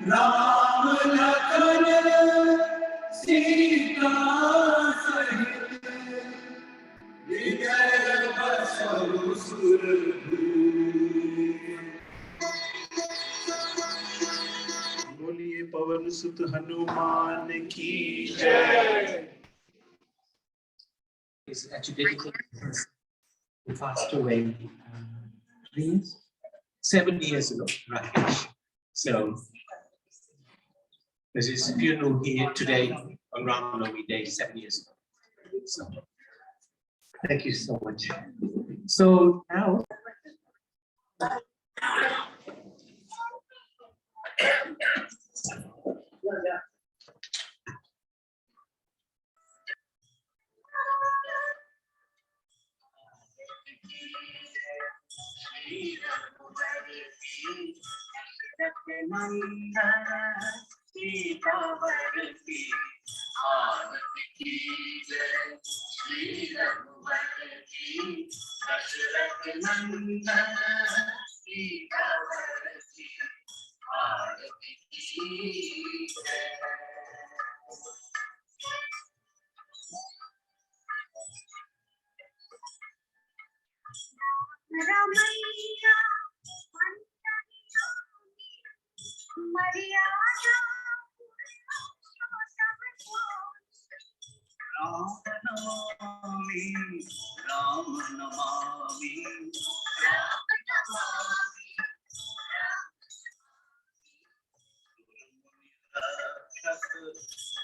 राम लखन सीता सहित विजय बसहु सुरभूमि। बोलिए पवन सुत हनुमान की जय। Is agitated, passed away 7 years ago, right? So there's his funeral here today on Ram Navmi Day, 7 years ago. So thank you so much. So now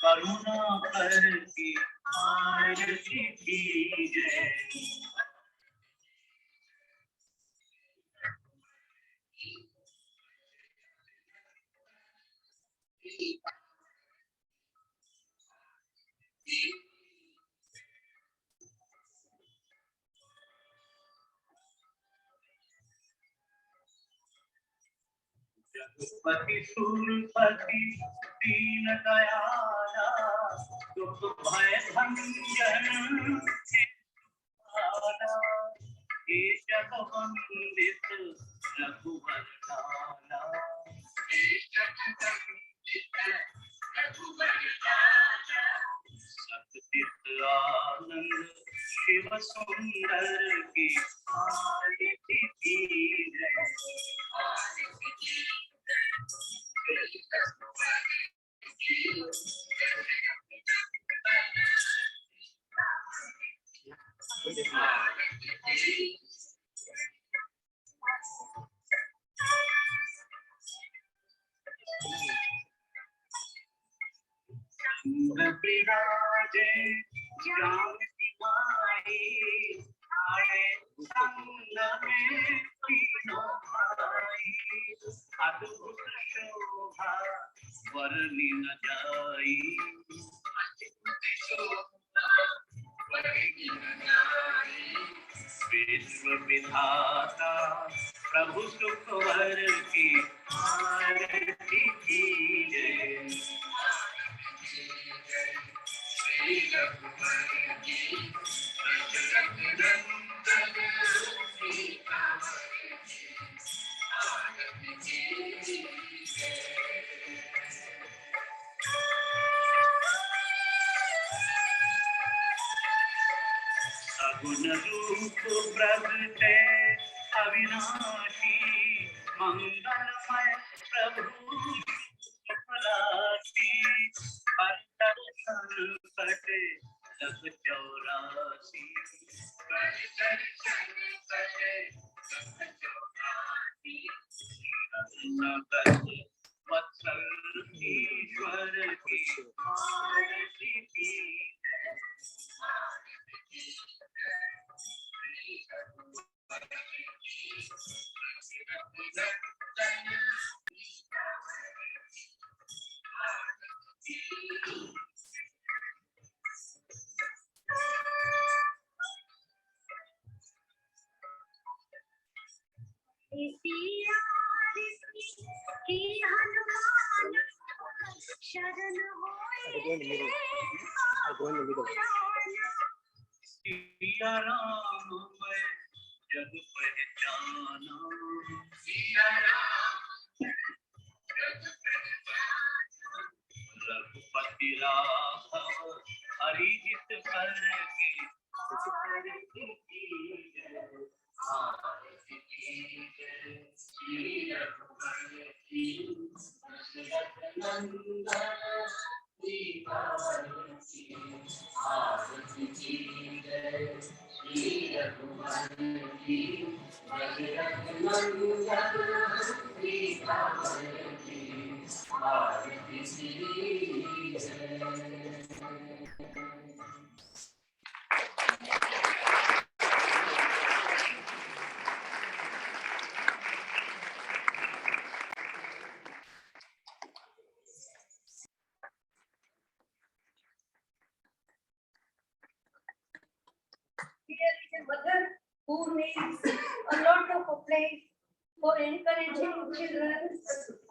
करुणा करके आरती कीजिए। जगपति सुरपति दीन दयाला दुख भय भंजन हे जगवंदित रघुवर लाला। सतचित आनंद शिव सुंदर की आरती कीजिए। विराजे जानकी माई आए संग में तीनों भाई। अद्भुत शोभा वर्णि न जाई। विश्व विधाता प्रभु सुखवर की आरती कीजिए। सगुण रूप प्रगटे अविनाशी मंगलमय प्रभु सुखराशि। पर दर्शन कटे लख 84। वत्सल ईश्वर की आरती कीजिए। सिया राम मैं जग पहचाना, सिया राम जग पहचाना, रघुपति राघव हरि जित कर के आरती की जय, आरती की जय। श्री रघुवर की दशरथ नंदन आरती की जय। श्री रघुवर की दशरथ नंदन आरती की जय। Here is a mother who needs a lot of place for encouraging children.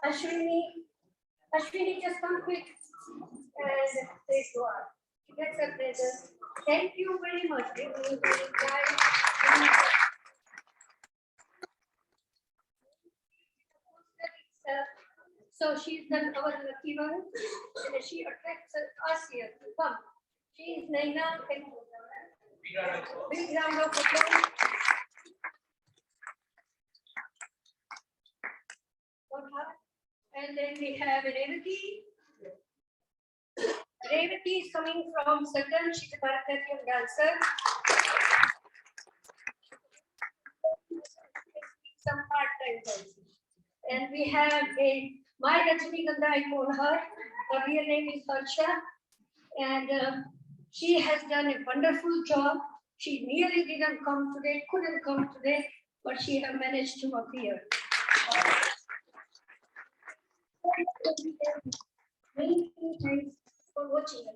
Ashwini, just come quick and say to us. She gets a present. Thank you very much. So she's done our lucky one, and she attracts us here to come. She is Naina. Big round of applause. And then we have Revati. Revati is coming from Saturn. She's a Bharatanatyam dancer. Some part-time dancing. And we have my Rajnikanda, I call her. Her real name is Harsha. And she has done a wonderful job. She nearly didn't come today, couldn't come today, but she has managed to appear. Many thanks for watching us.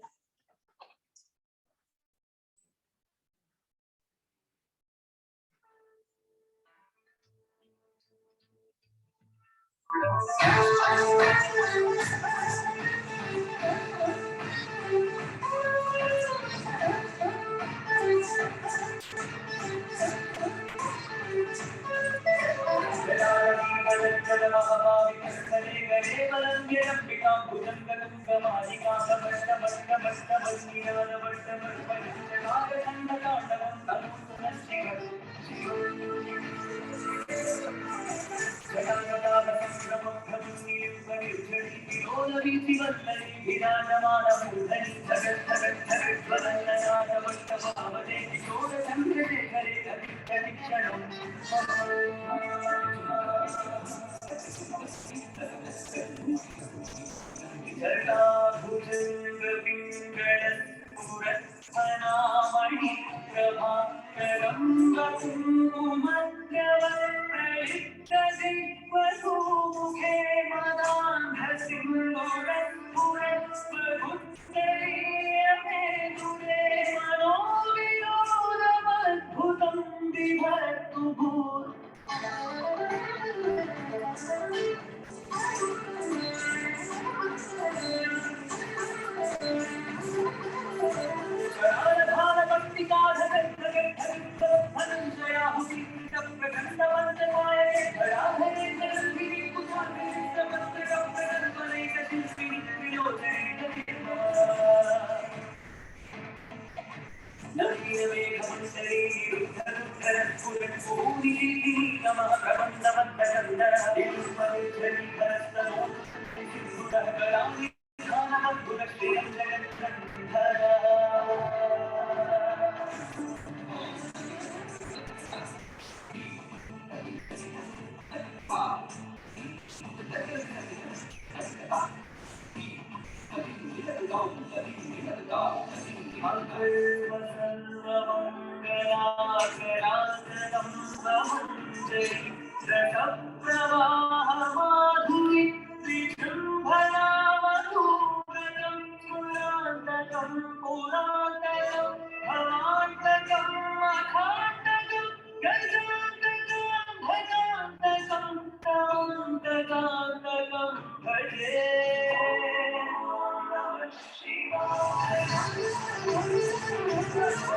Brilliant, wasn't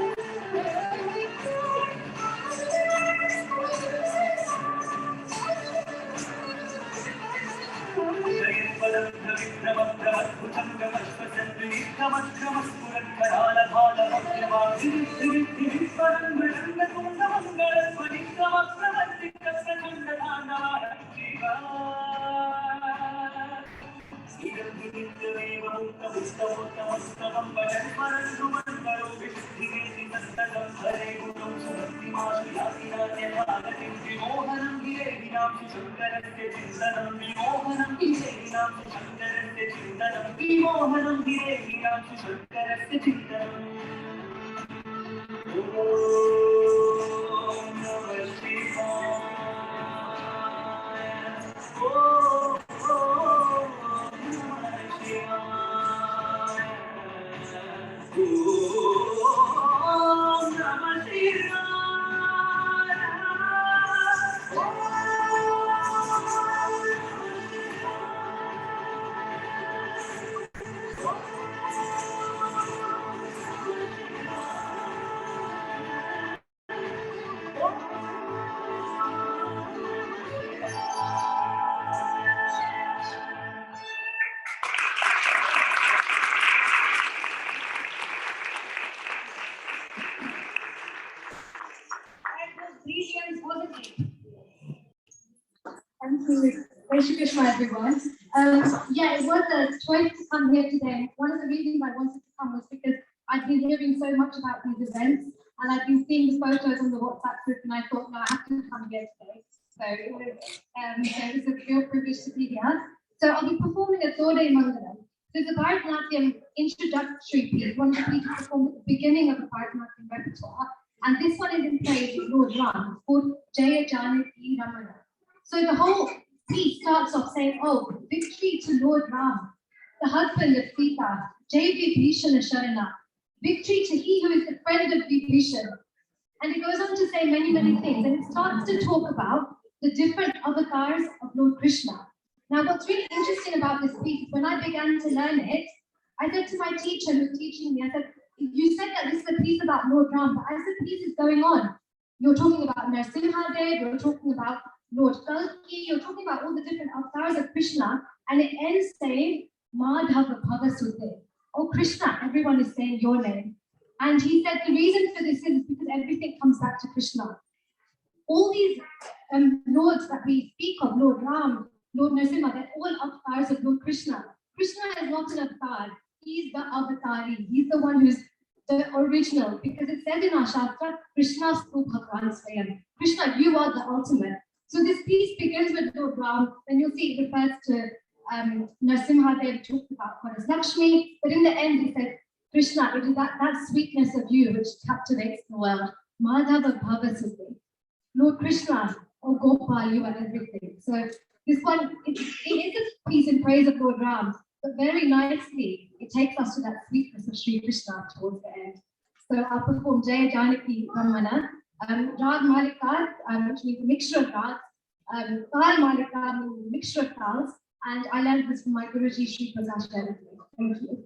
it? Thank you. Jai Shri Krishna, everyone. Yeah, it was a choice to come here today. One of the reasons I wanted to come was because I've been hearing so much about these events, and I've been seeing the photos on the WhatsApp group, and I thought, no, I have to come here today. So it was a real privilege to be here. So I'll be performing a Tode Mangalam. So it's a Bharatanatyam introductory piece, one of the pieces performed at the beginning of the Bharatanatyam repertoire. And this one is in praise of Lord Ram, called Jaya Janaki Ramana. So the whole piece starts off saying, oh, victory to Lord Ram, the husband of Sita, Jai Vibhishana Sharana, victory to he who is the friend of Vibhishan. And it goes on to say many, many things. And it starts to talk about the different avatars of Lord Krishna. Now, what's really interesting about this piece, when I began to learn it, I said to my teacher who was teaching me, I said, you said that this is a piece about Lord Ram, but as the piece is going on, you're talking about Narasimhadev, you're talking about Lord Kalki, you're talking about all the different avatars of Krishna, and it ends saying, Madhava Bhavasude. Oh, Krishna, everyone is saying your name. And he said the reason for this is because everything comes back to Krishna. All these lords that we speak of, Lord Ram, Lord Narasimha, they're all avatars of Lord Krishna. Krishna is not an avatar. He's the avatari. He's the one who's the original. Because it said in our Shastra, Krishna Stu Bhagwan Swayam. Krishna, you are the ultimate. So this piece begins with Lord Ram, and you'll see it refers to Narasimha Dev talked about Goddess Lakshmi, but in the end he said, Krishna, it is that sweetness of you which captivates the world. Madhava Bhavasude. Lord Krishna, oh Gopal, you are everything. So this one, it is a piece in praise of Lord Ram, but very nicely, it takes us to that sweetness of Sri Krishna towards the end. So I'll perform Jaya Janaki Ramana, Rag Malikar, which means a mixture of rags, Tal Malikar, meaning a mixture of tals, and I learned this from my Guruji Sri Prakash Dev. Thank you.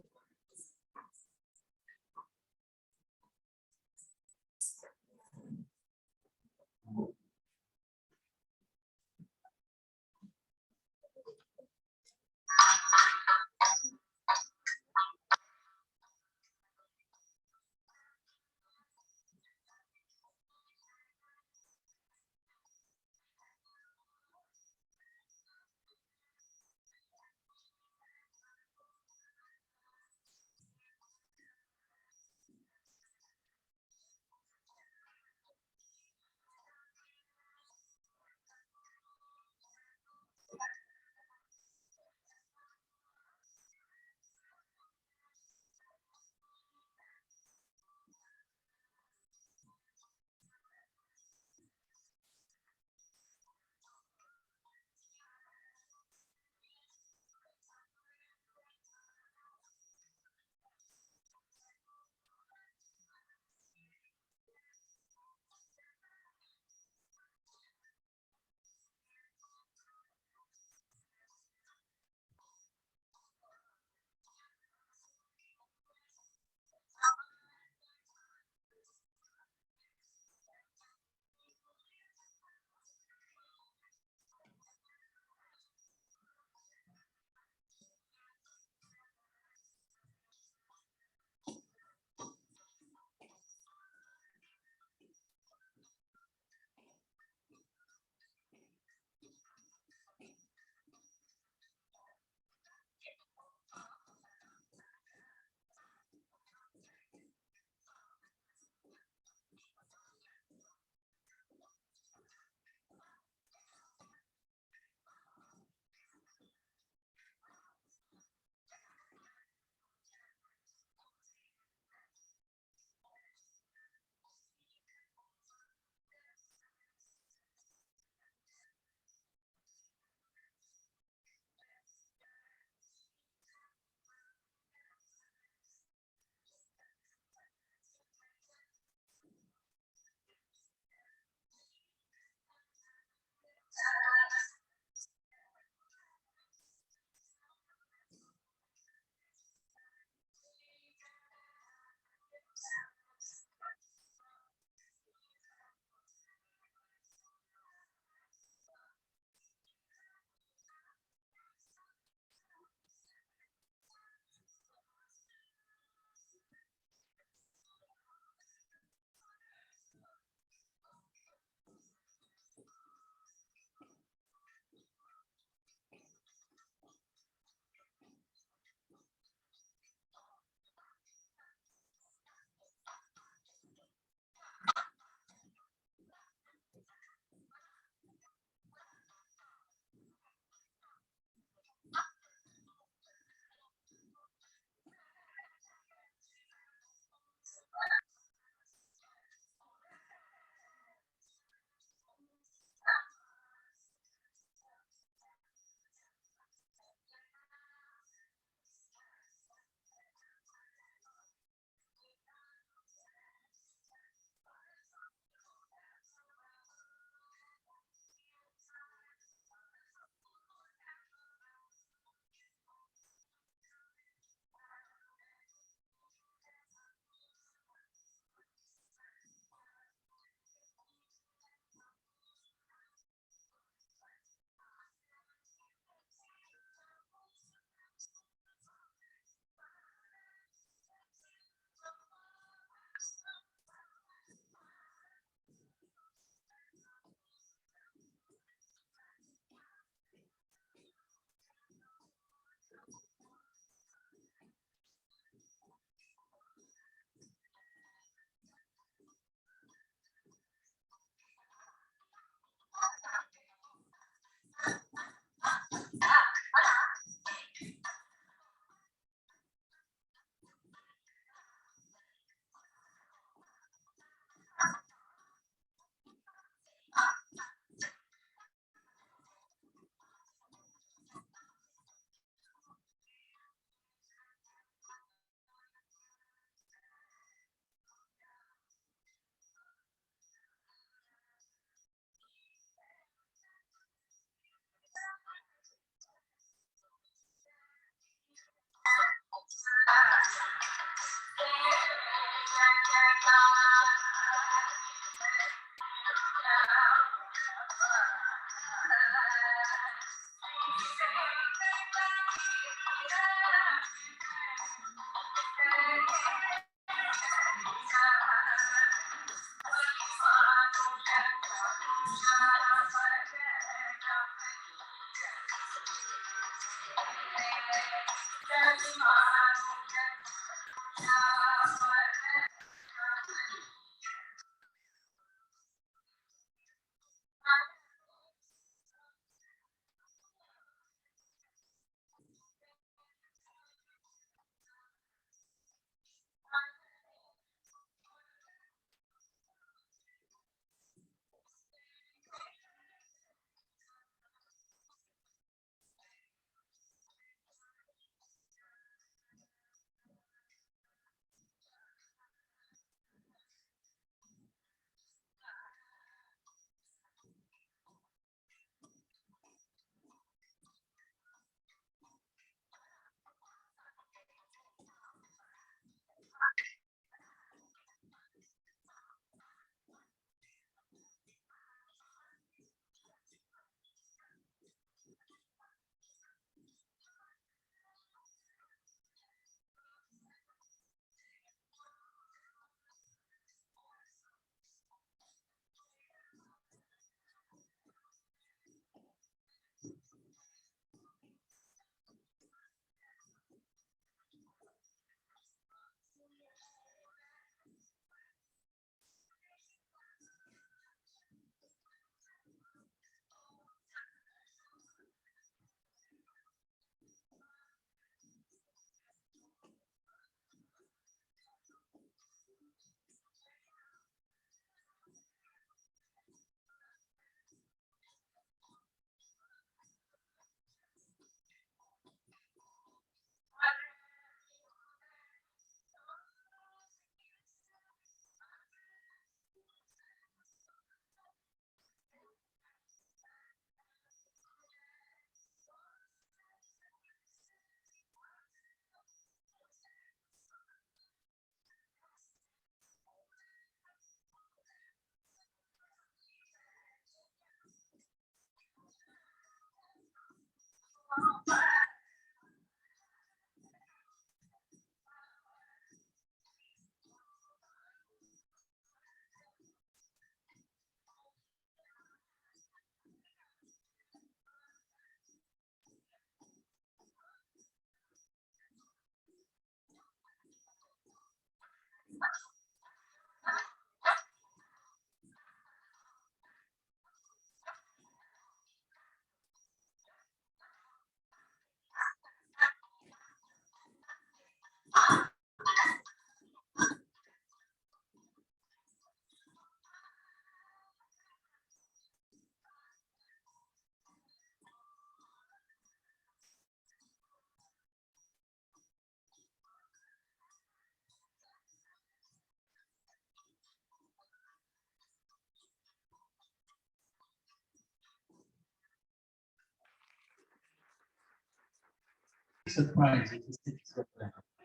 Surprise.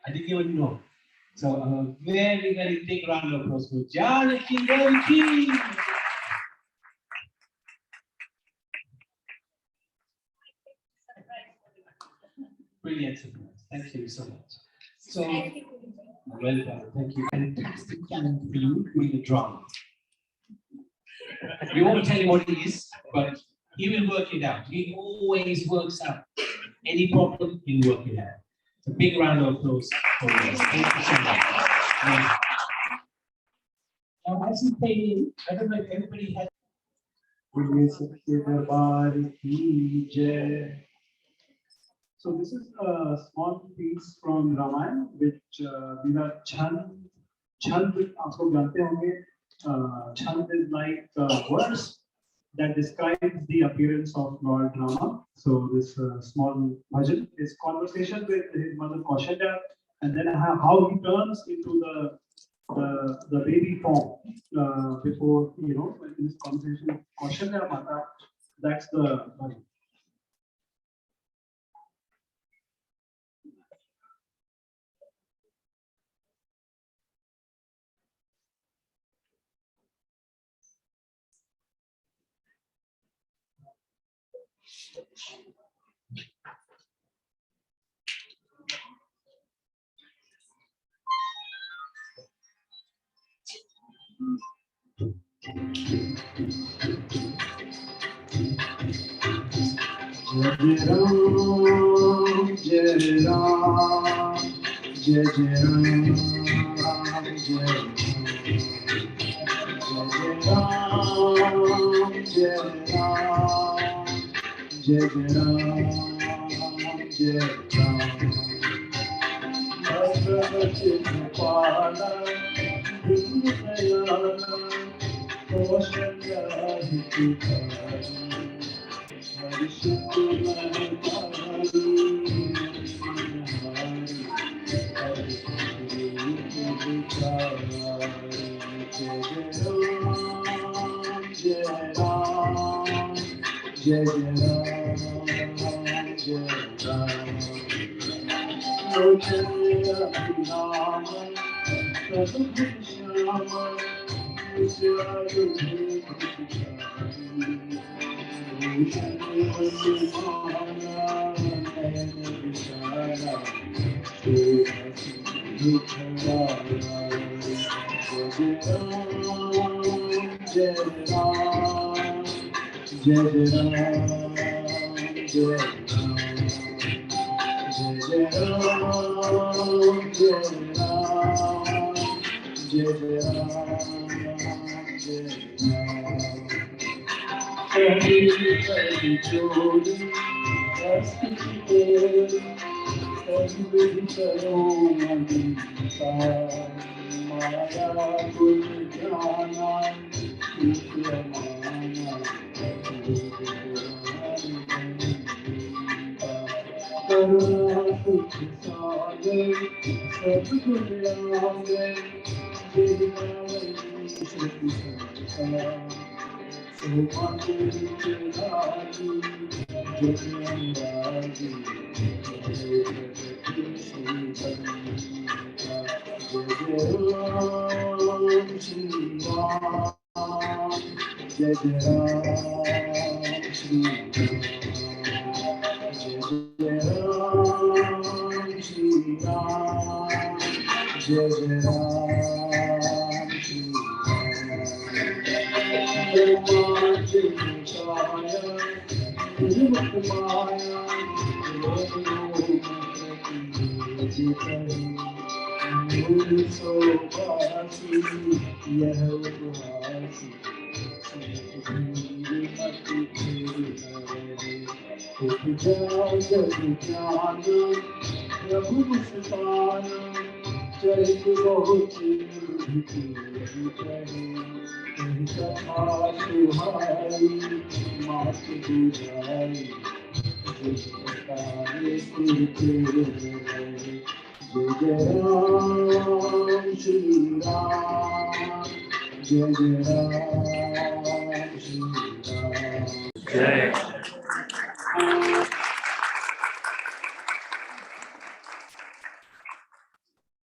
I didn't even know. So a very, very big round of applause for Janaki Navmi. Brilliant surprise. Thank you so much. So, well done. Thank you. Fantastic talent for you doing the drama. We won't tell you what it is, but he will work it out. He always works out. Any problem, he'll work it out. A big round of applause for us. Thank you so much. Now, as he came in, I don't know if everybody has. So this is a small piece from Ramayana, which these are chant. Chant, आप लोग जानते होंगे. Chant is like verse that describes the appearance of Lord Rama. So this small bhajan is conversation with his mother Kausalya, and then how he turns into the baby form before in this conversation Kausalya Mata. That's the bhajan.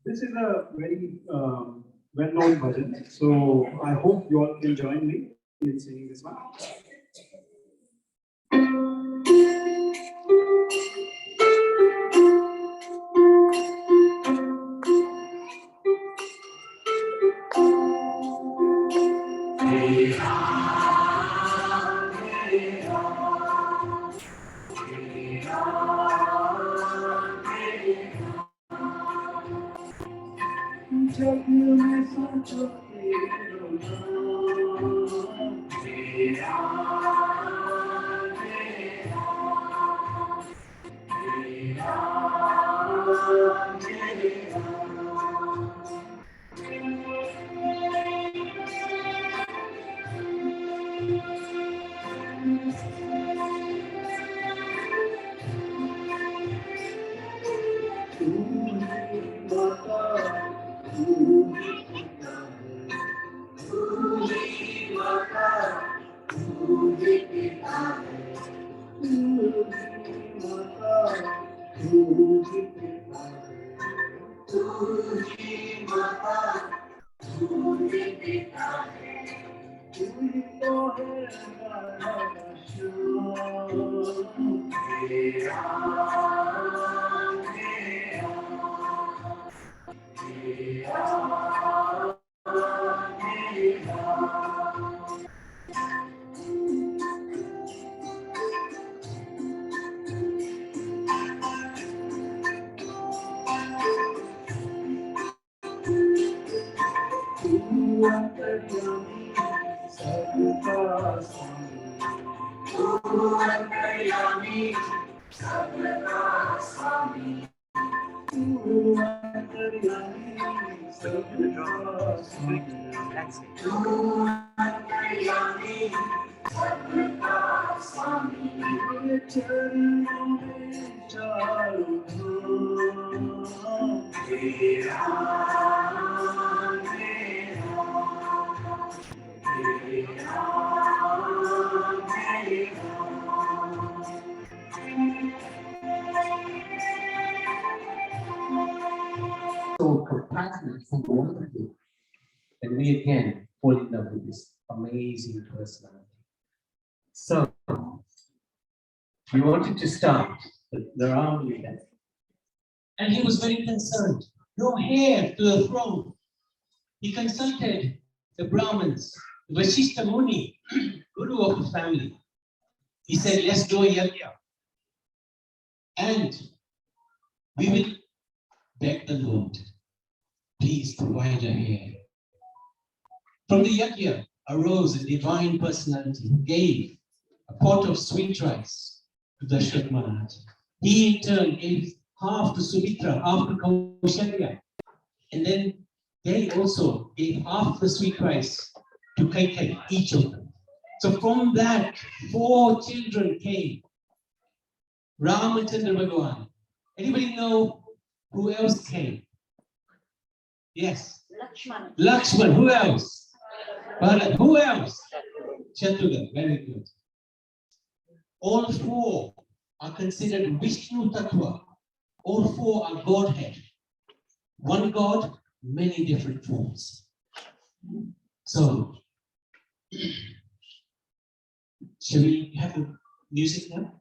This is a very well-known bhajan, so I hope you all can join me in singing this one. So compassionate, so wonderful. And we again fall in love with this amazing personality. So we wanted to start the round with that. And he was very concerned. No heir to the throne. He consulted the Brahmins, the Vashishta Muni, guru of the family. He said, let's do a yajna. And we will beg the Lord, please provide a heir. From the yajna arose a divine personality who gave a pot of sweet rice to Dashrath Maharaj. He in turn gave half to Sumitra, half to Kaushalya. And then they also gave half the sweet rice to Kaikai, each of them. So from that, 4 children came. Ramachandra Bhagavan. Anybody know who else came? Yes. Lakshmana. Lakshman. Who else? Bharat. Who else? Shatrughan. Very good. All 4 are considered Vishnu Tattva. All 4 are Godhead. One God, many different forms. So, shall we have the music now?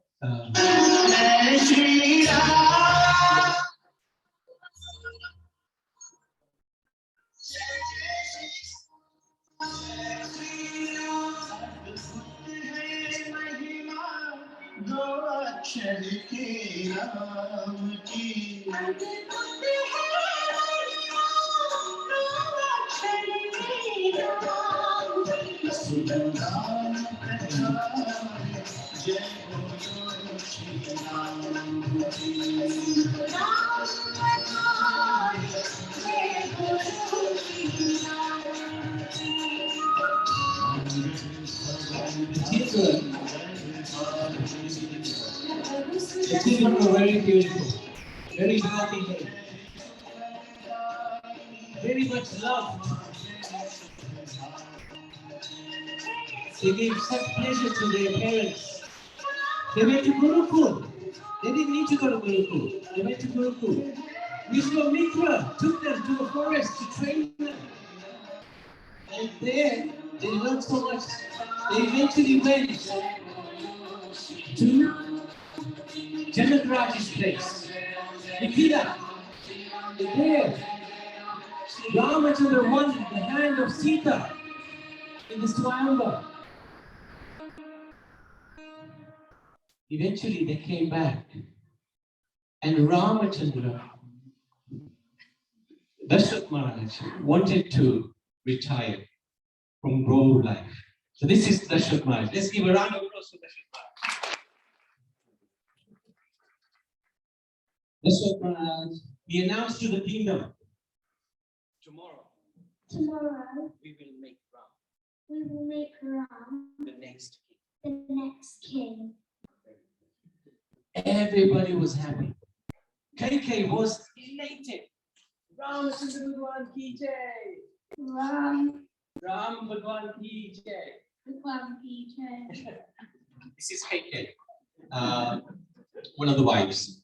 The children were very beautiful, very happy, very much loved. They gave such pleasure to their parents. They went to Gurukul. They didn't need to go to Gurukul. They went to Gurukul. Vishwamitra took them to the forest to train them. And there, they learned so much. They eventually went to Janadraja's place, Nikila. And there, Ramachandra won the hand of Sita in the Swayamvar. Eventually, they came back, and Ramachandra, Dashrath Maharaj, wanted to retire from grove life. So this is Dashrath Maharaj. Let's give a round of applause to Dashrath Maharaj. Dashrath Maharaj, he announced to the kingdom, tomorrow we will make Ram the next king. Everybody was happy. KK was elated. Ramachandra Bhagwan ki jai. Ram Bhagwan ki jai. This is KK, one of the wives.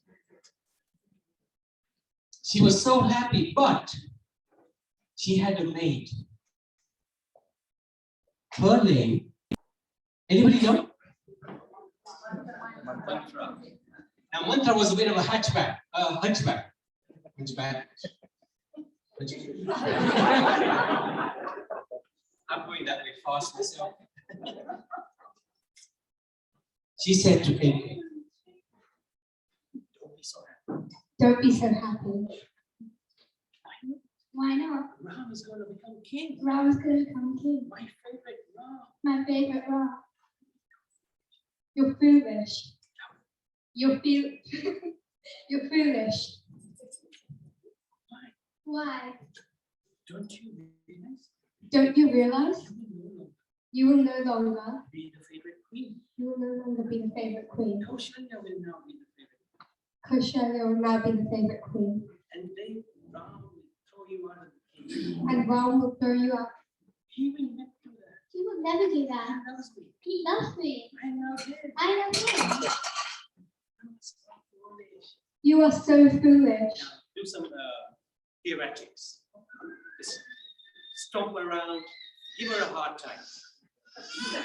She was so happy, but she had a maid. Her name Anybody know? Now, Mantra was a bit of a hunchback. Hunchback. I'm going that way fast myself. She said to KK, don't be so happy. Don't be so happy. Why not? Ram is going to become king. Ram is going to become king. My favorite Ram. My favorite Ram. You're foolish. You're foolish. Why? Don't you realize? Don't you realize? You will no longer Be the favorite queen. You will no longer be the favorite queen. Kausalya will now be the favorite. Kausalya will now be the favorite queen. And they Ram will throw you out of the kingdom. And Ram will throw you out. He will never do that. He will never do that. He loves me. He loves me. I know him. I know him. I'm so foolish. You are so foolish. Now, do some theoretics. Just stomp around, give her a hard time. You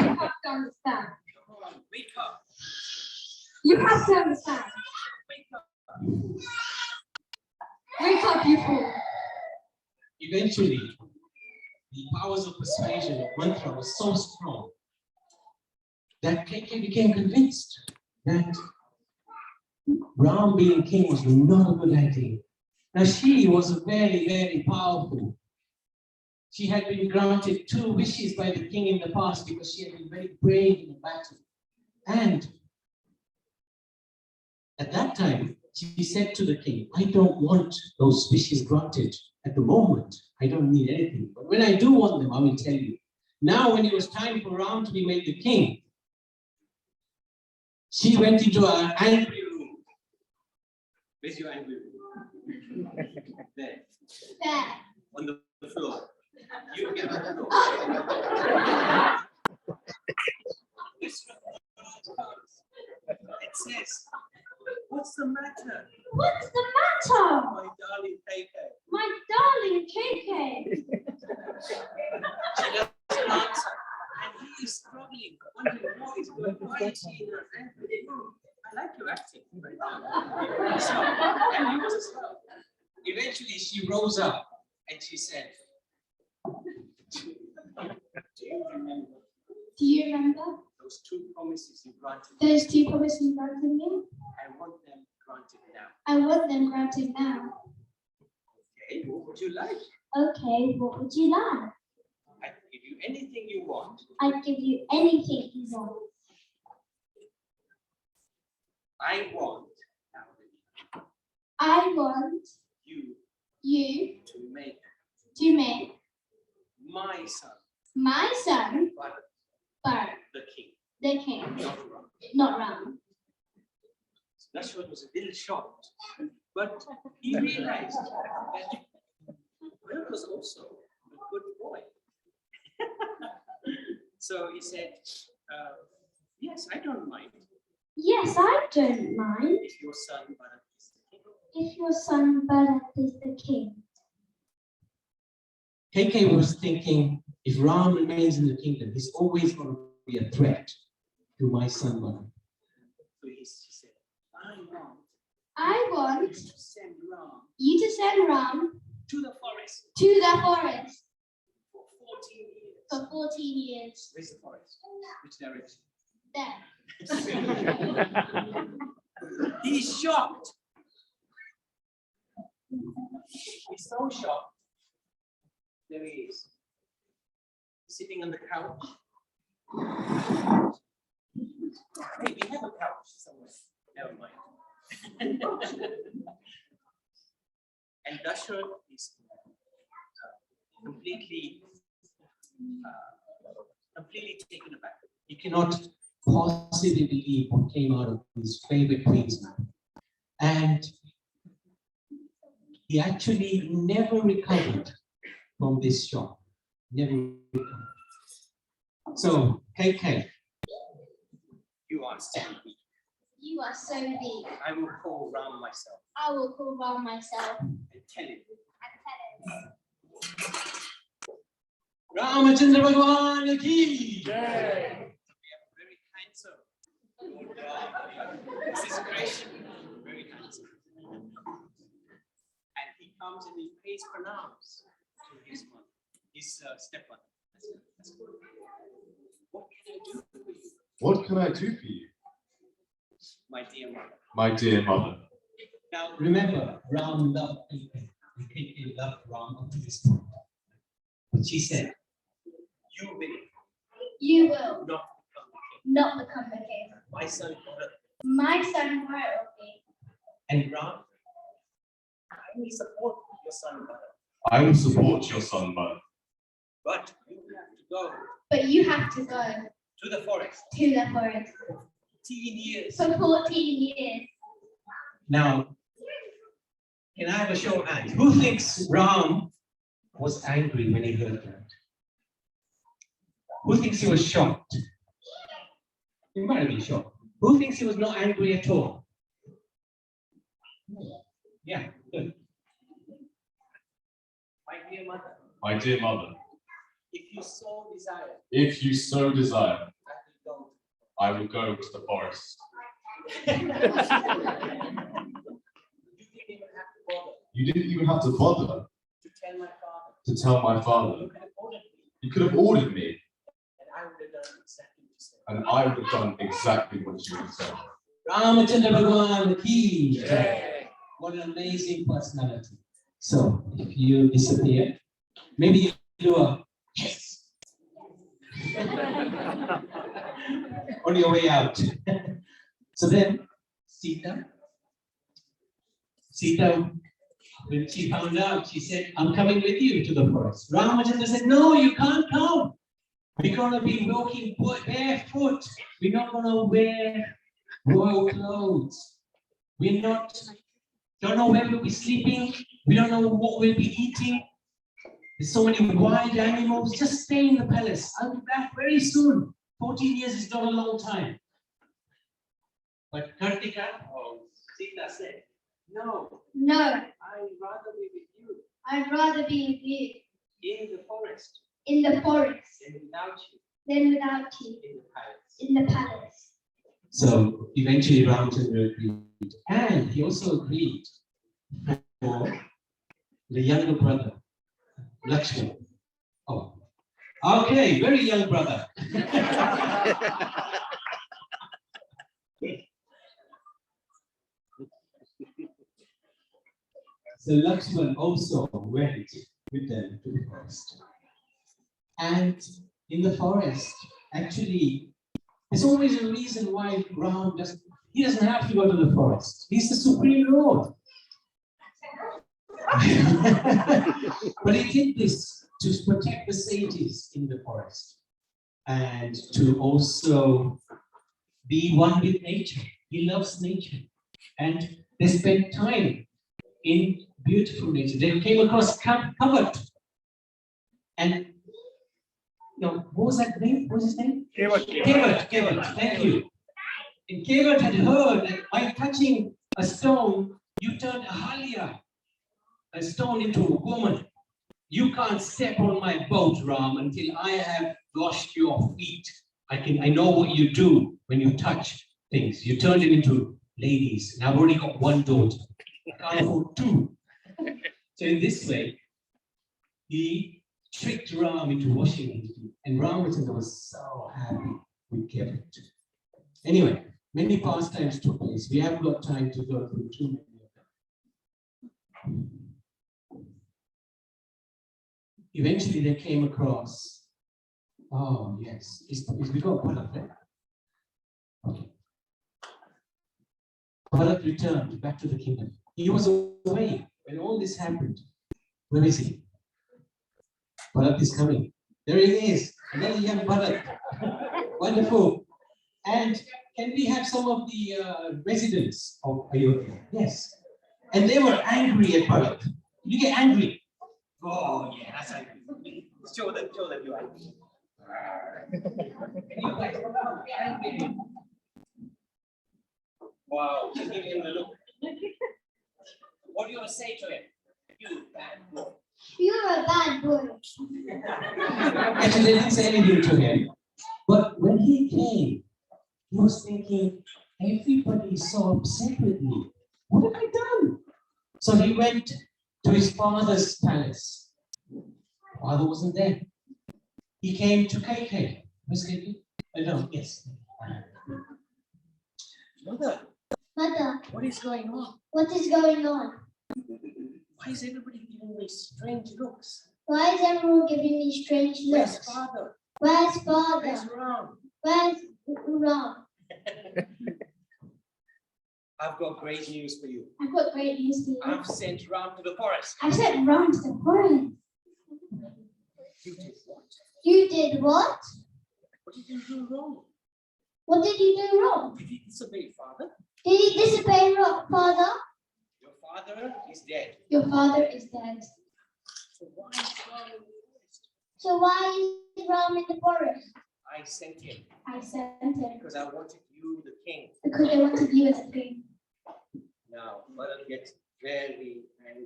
have to understand. Come on, wake up. You have to understand. Wake up. Wake up, you fool. Eventually, the powers of persuasion of Mantra was so strong that KK became convinced that Ram being king was not a good idea. Now she was very, very powerful. She had been granted 2 wishes by the king in the past because she had been very brave in the battle. And at that time, she said to the king, I don't want those wishes granted at the moment. I don't need anything. But when I do want them, I will tell you. Now, when it was time for Ram to be made the king, she went into her angry room. Where's your angry room? There. There. On the floor. You get on the floor. It says, what's the matter? What's the matter? My darling KK. My darling KK. She doesn't answer. And he is struggling, wondering what is going on. Why is she in her angry room? I like your acting right now. So, and you as well. Eventually, she rose up and she said, do you remember Do you remember those 2 promises you granted? those 2 promises you granted me? I want them granted now. I want them granted now. Okay, what would you like? Okay, what would you like? I can give you anything you want. I'd give you anything you want. I want I want you you to make to make my son my son Bharat Bharat the king, the king, not Ram. not Ram. So Dashrath was a little shocked, but he realized that Bharat was also a good boy. So he said, yes, I don't mind Yes, I don't mind if your son Bharat is the king. if your son Bharat is the king. KK was thinking, if Ram remains in the kingdom, he's always going to be a threat to my son Bharat. So she said, I want to send Ram you to send Ram to the forest to the forest for 14 years. for 14 years. Where's the forest? Which direction? There. He's shocked. He's so shocked. There he is. Sitting on the couch. Hey, we have a couch somewhere. Never mind. And Dashrath is completely taken aback. He cannot possibly believe what came out of his favorite queen's mouth. And he actually never recovered from this shock. Never recovered. So, KK, you are so weak. You are so weak. I will call Ram myself I will call Ram myself and tell him. and tell him. Ramachandra Bhagwan ki Very handsome. This is Christian, very handsome. And he comes and he pays pronouns to his mother, his stepmother. That's good. What can I do for you? What can I do for you? My dear mother. My dear mother. Now remember, Ram loved people. He loved Ram up to this point. But she said, You will not become the king. not become the king. My son Bharat. My son Bharat will be. And Ram, I will support your son Bharat. I will support your son, Bharat. But you have to go But you have to go to the forest. to the forest 14 years. for 14 years. Now, can I have a show of hands? Who thinks Ram was angry when he heard that? Who thinks he was shocked? He might have been shocked. Who thinks he was not angry at all? Yeah, good. My dear mother, My dear mother, if you so desire, if you so desire, I will go. I will go to the forest. You didn't even have to bother You didn't even have to bother to tell my father. to tell my father. You could have ordered me, You could have ordered me, and I would have done exactly what you said. and I would have done exactly what you had said. Ramachandra Bhagwan ki jai. What an amazing personality. So, if you disappear, maybe you do a yes on your way out. So then, Sita, when she found out, she said, I'm coming with you to the forest. Ramachandra said, no, you can't come. We're going to be walking barefoot. We're not going to wear royal clothes. We're not, don't know where we'll be sleeping. We don't know what we'll be eating. There's so many wild animals. Just stay in the palace. I'll be back very soon. 14 years is not a long time. But Kartika, Sita said, no, No, I'd rather be with you I'd rather be with you in the forest in the forest than without you than without you in the palace. in the palace. So eventually Ramchandra agreed. And he also agreed for the younger brother, Lakshman. Oh, okay, very young brother. So Lakshman also went with them to the forest. And in the forest, actually, there's always a reason why Ram doesn't have to go to the forest. He's the Supreme Lord. But he did this to protect the sages in the forest and to also be one with nature. He loves nature. And they spent time in beautiful nature. They came across Kavat. And what was that name? What was his name? Kevat. Thank you. And Kevat had heard that by touching a stone, you turned a stone into a woman. You can't step on my boat, Ram, until I have washed your feet. I know what you do when you touch things. You turn it into ladies. And I've already got one daughter. I can't afford two. So in this way, he tricked Ram into washing his feet. And Ramachandra was so happy with Kevat. Anyway, many pastimes took place. We haven't got time to go through too many of them. Eventually, they came across. Oh yes, we got Bharat there. Okay. Bharat returned back to the kingdom. He was away when all this happened. Where is he? Bharat is coming. There he is. Another young Bharat. Wonderful. And can we have some of the residents of Ayodhya? Yes. And they were angry at Bharat. You get angry. Oh, yeah, that's angry. Show them you are angry. And you guys are angry. Wow, just give him a look. What do you want to say to him? You bad boy. You're a bad boy. Actually, they didn't say anything to him. But when he came, he was thinking, everybody is so upset with me. What have I done? So he went to his father's palace. Father wasn't there. He came to KK. Where's KK? No, yes. Mother, Mother, what is going on? what is going on? Why is everybody giving me strange looks? Why is everyone giving me strange Where's looks? father? Where's Where's father? Ram? Where's Ram? I've got great news for you. I've got great news for you. I've sent Ram to the forest. I sent Ram to the forest. You did what? You did what? What did you do wrong? What did you do wrong? Did you disobey father? Did you disobey father? Your father is dead. Your father is dead. So why is Ram in the forest? So why is Ram in the forest? I sent him I sent him because I wanted you, the king. because I wanted you as a king. Now, mother gets very angry.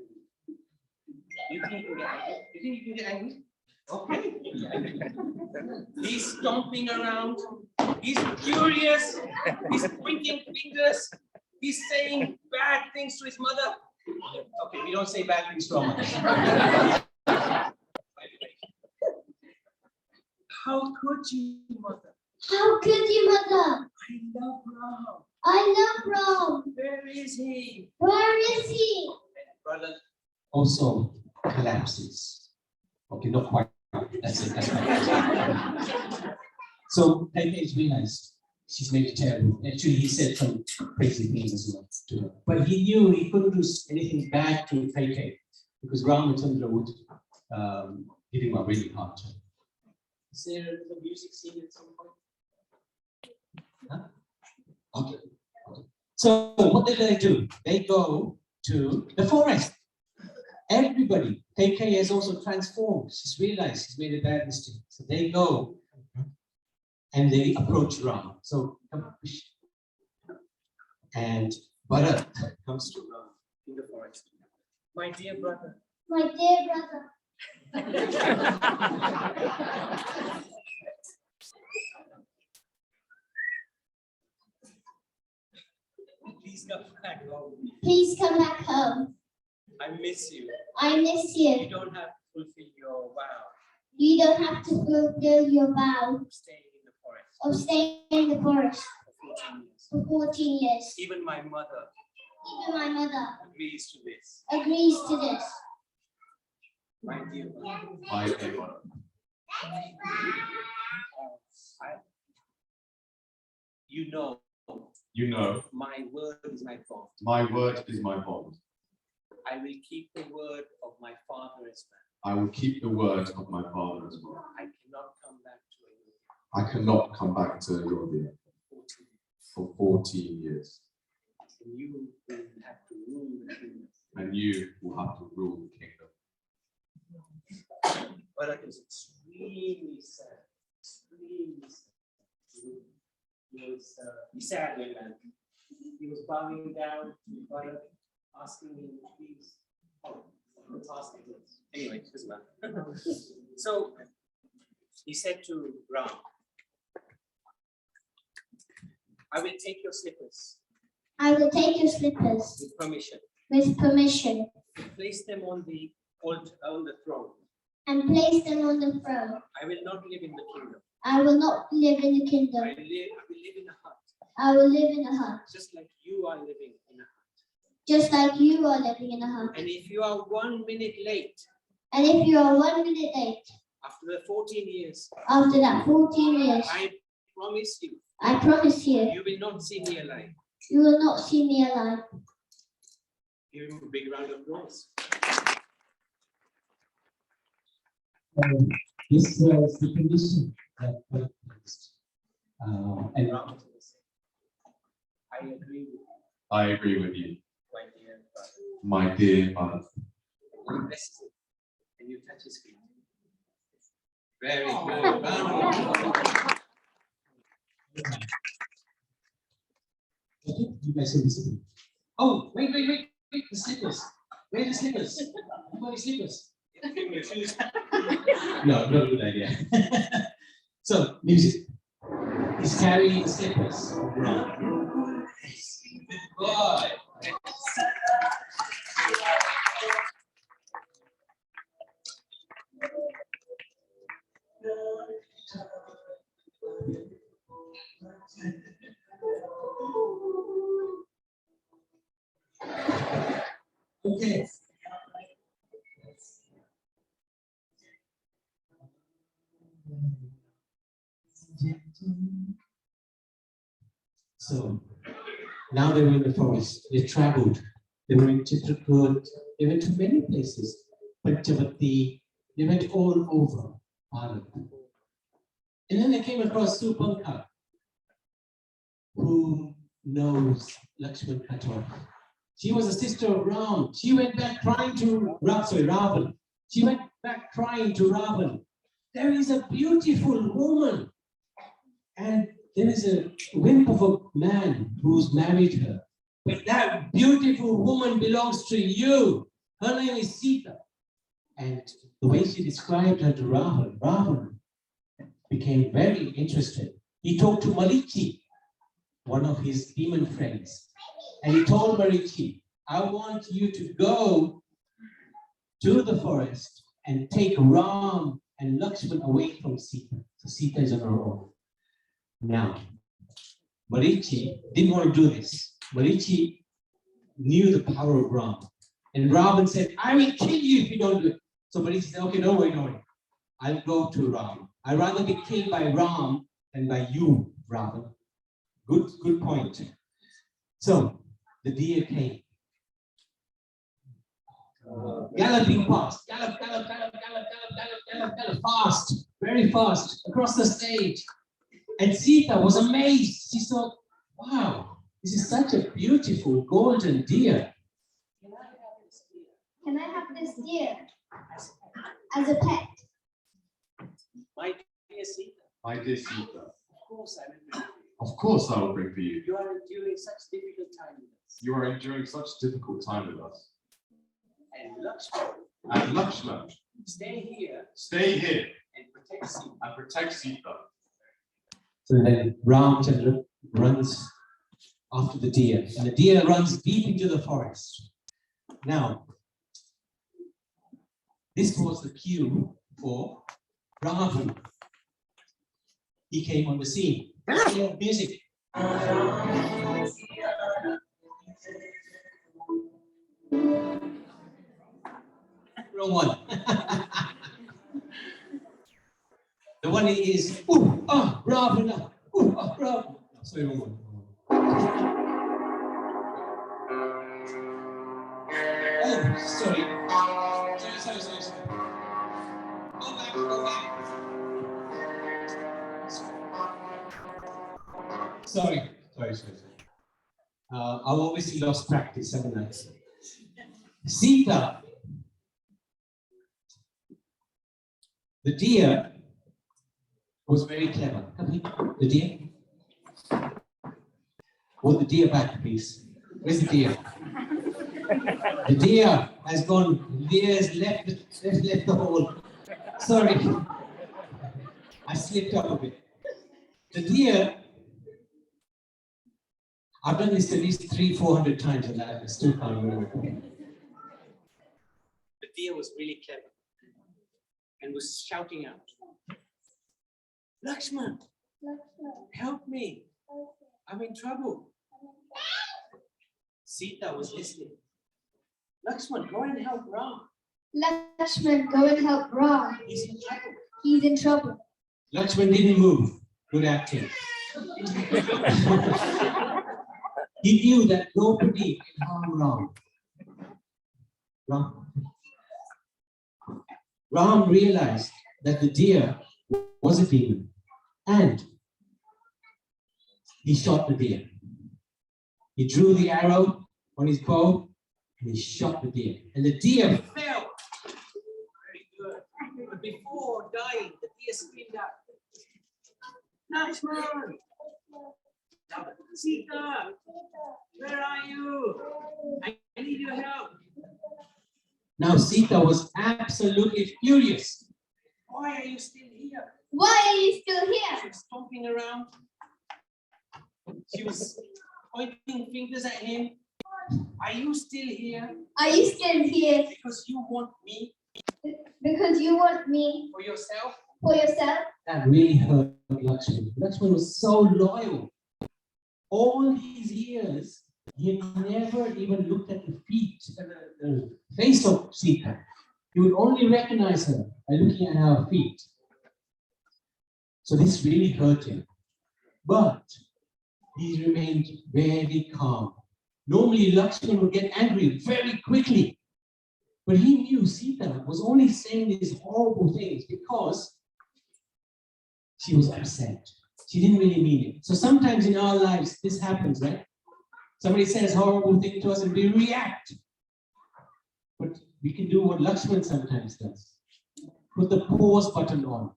You think you can get angry? You think you can get angry? Okay. He's stomping around. He's furious. He's pointing fingers. He's saying bad things to his mother. Okay, we don't say bad things to our mother. How could you, mother? How could you, mother? I love Ram. I love Ram. Where is he? Where is he? Brother also collapses. Okay, not quite. That's it. That's right. So KK realized she's made it terrible. Actually, he said some crazy things as well to her. But he knew he couldn't do anything bad to KK because Ramachandra would give him a really hard time. Is there a music scene at some point? Huh? Okay. So what did they do? They go to the forest. Everybody, KK has also transformed. She's realized she's made a bad mistake. So they go and they approach Ram. So come on. And Bharat comes to Ram in the forest. My dear brother. My dear brother. Please come back home. Please come back home. I miss you. I miss You you. don't have to fulfill your vow You don't have to fulfill your vow of staying in the forest of staying in the forest for 14 years. for 14 years. Even my mother Even my mother agrees to this. agrees to this. My dear brother. My dear brother. You know, You know, my word is my bond. my word is my bond. I will keep the word of my father as well. I will keep the word of my father as well. I cannot come back to you I cannot come back to India for 14 years. and you will have to rule the kingdom. And you will have to rule the kingdom. But it was extremely sad. Extremely sad. He was sad young man. He was bowing down to Bharat, asking him, please. Oh, let's ask him this. Anyway, it doesn't matter. So he said to Ram, I will take your slippers I will take your slippers with permission, with permission place them on the throne. and place them on the throne. I will not live in the kingdom. I will not live in the I kingdom. will live in a hut, I will live in a hut, just like you are living in a hut. just like you are living in a hut. And if you are 1 minute late, And if you are 1 minute late, after the 14 years, after that 14 years, I promise you, I promise you, you will not see me alive. you will not see me alive. Give him a big round of applause. This was the condition that was placed. And Ram was saying, I agree with you, I agree with you, my dear brother. my dear brother. He blesses him, and you touch his feet. Very good. Round of applause. Okay, you guys can listen. Oh, wait, the slippers. Where are the slippers? You got the slippers? Give me your shoes. No, not a good idea. So, music. He's carrying slippers around. Good boy. Okay. So now they were in the forest. They traveled. They were in Chitrakoot. They went to many places. Panchavati. They went all over Bharat. And then they came across Supankha, who knows Lakshman cut off. She was a sister of Ram. She went back crying to Ravan. She went back crying to Ravan. There is a beautiful woman. And there is a wimp of a man who's married her. But that beautiful woman belongs to you. Her name is Sita. And the way she described her to Ravan, Ravan became very interested. He talked to Marichi, one of his demon friends. And he told Marichi, I want you to go to the forest and take Ram and Lakshman away from Sita. So Sita is on her own. Now, Marichi didn't want to do this. Marichi knew the power of Ram. And Ravan said, I will kill you if you don't do it. So Marichi said, okay, don't worry. I'll go to Ram. I'd rather be killed by Ram than by you, Ravan. Good point. So the deer came. Galloping past, gallop, fast, very fast, across the stage. And Sita was amazed. She thought, wow, this is such a beautiful golden deer. Can I have this deer as a pet? My dear Sita. My dear Sita, Of course I will bring you. of course I will bring for you. You are enduring such difficult time with us. You are enduring such difficult time with us. And Lakshman, And Lakshman, stay here and and protect Sita. So then Ramchandra runs after the deer, and the deer runs deep into the forest. Now, this was the cue for Ravan. He came on the scene. Music. Wrong one. The one is, Ravana. Ravana. Sorry, wrong one. Oh, sorry. Sorry. Go back. Sorry. I've obviously lost practice, haven't I? Sita, the deer, was very clever. The deer? Hold the deer back, please. Where's the deer? The deer has gone. The deer has left the hole. Sorry. I slipped up a bit. The deer, I've done this at least 300-400 times and I still can't remember. The deer was really clever and was shouting out, Lakshman, help me. I'm in trouble. Sita was listening. Lakshman, go and help Ram. Lakshman, go and help Ram. He's in trouble. He's in trouble. Lakshman didn't move. Good acting. He knew that nobody can harm Ram. Ram realized that the deer was a demon and he shot the deer. He drew the arrow on his bow and he shot the deer. And the deer fell. Very good. But before dying, the deer screamed out, Lakshman! Sita! Where are you? I need your help. Now Sita was absolutely furious. Why are you still here? Why are you still here? You're stomping around. She was pointing fingers at him. Are you still here? Are you still here? Because you want me Because you want me for yourself? for yourself? That really hurt Lakshman. Lakshman was so loyal. All these years, he had never even looked at the feet, the face of Sita. He would only recognize her by looking at her feet. So this really hurt him. But he remained very calm. Normally, Lakshman would get angry very quickly. But he knew Sita was only saying these horrible things because she was upset. She didn't really mean it. So sometimes in our lives, this happens, right? Somebody says horrible thing to us and we react. But we can do what Lakshman sometimes does. Put the pause button on.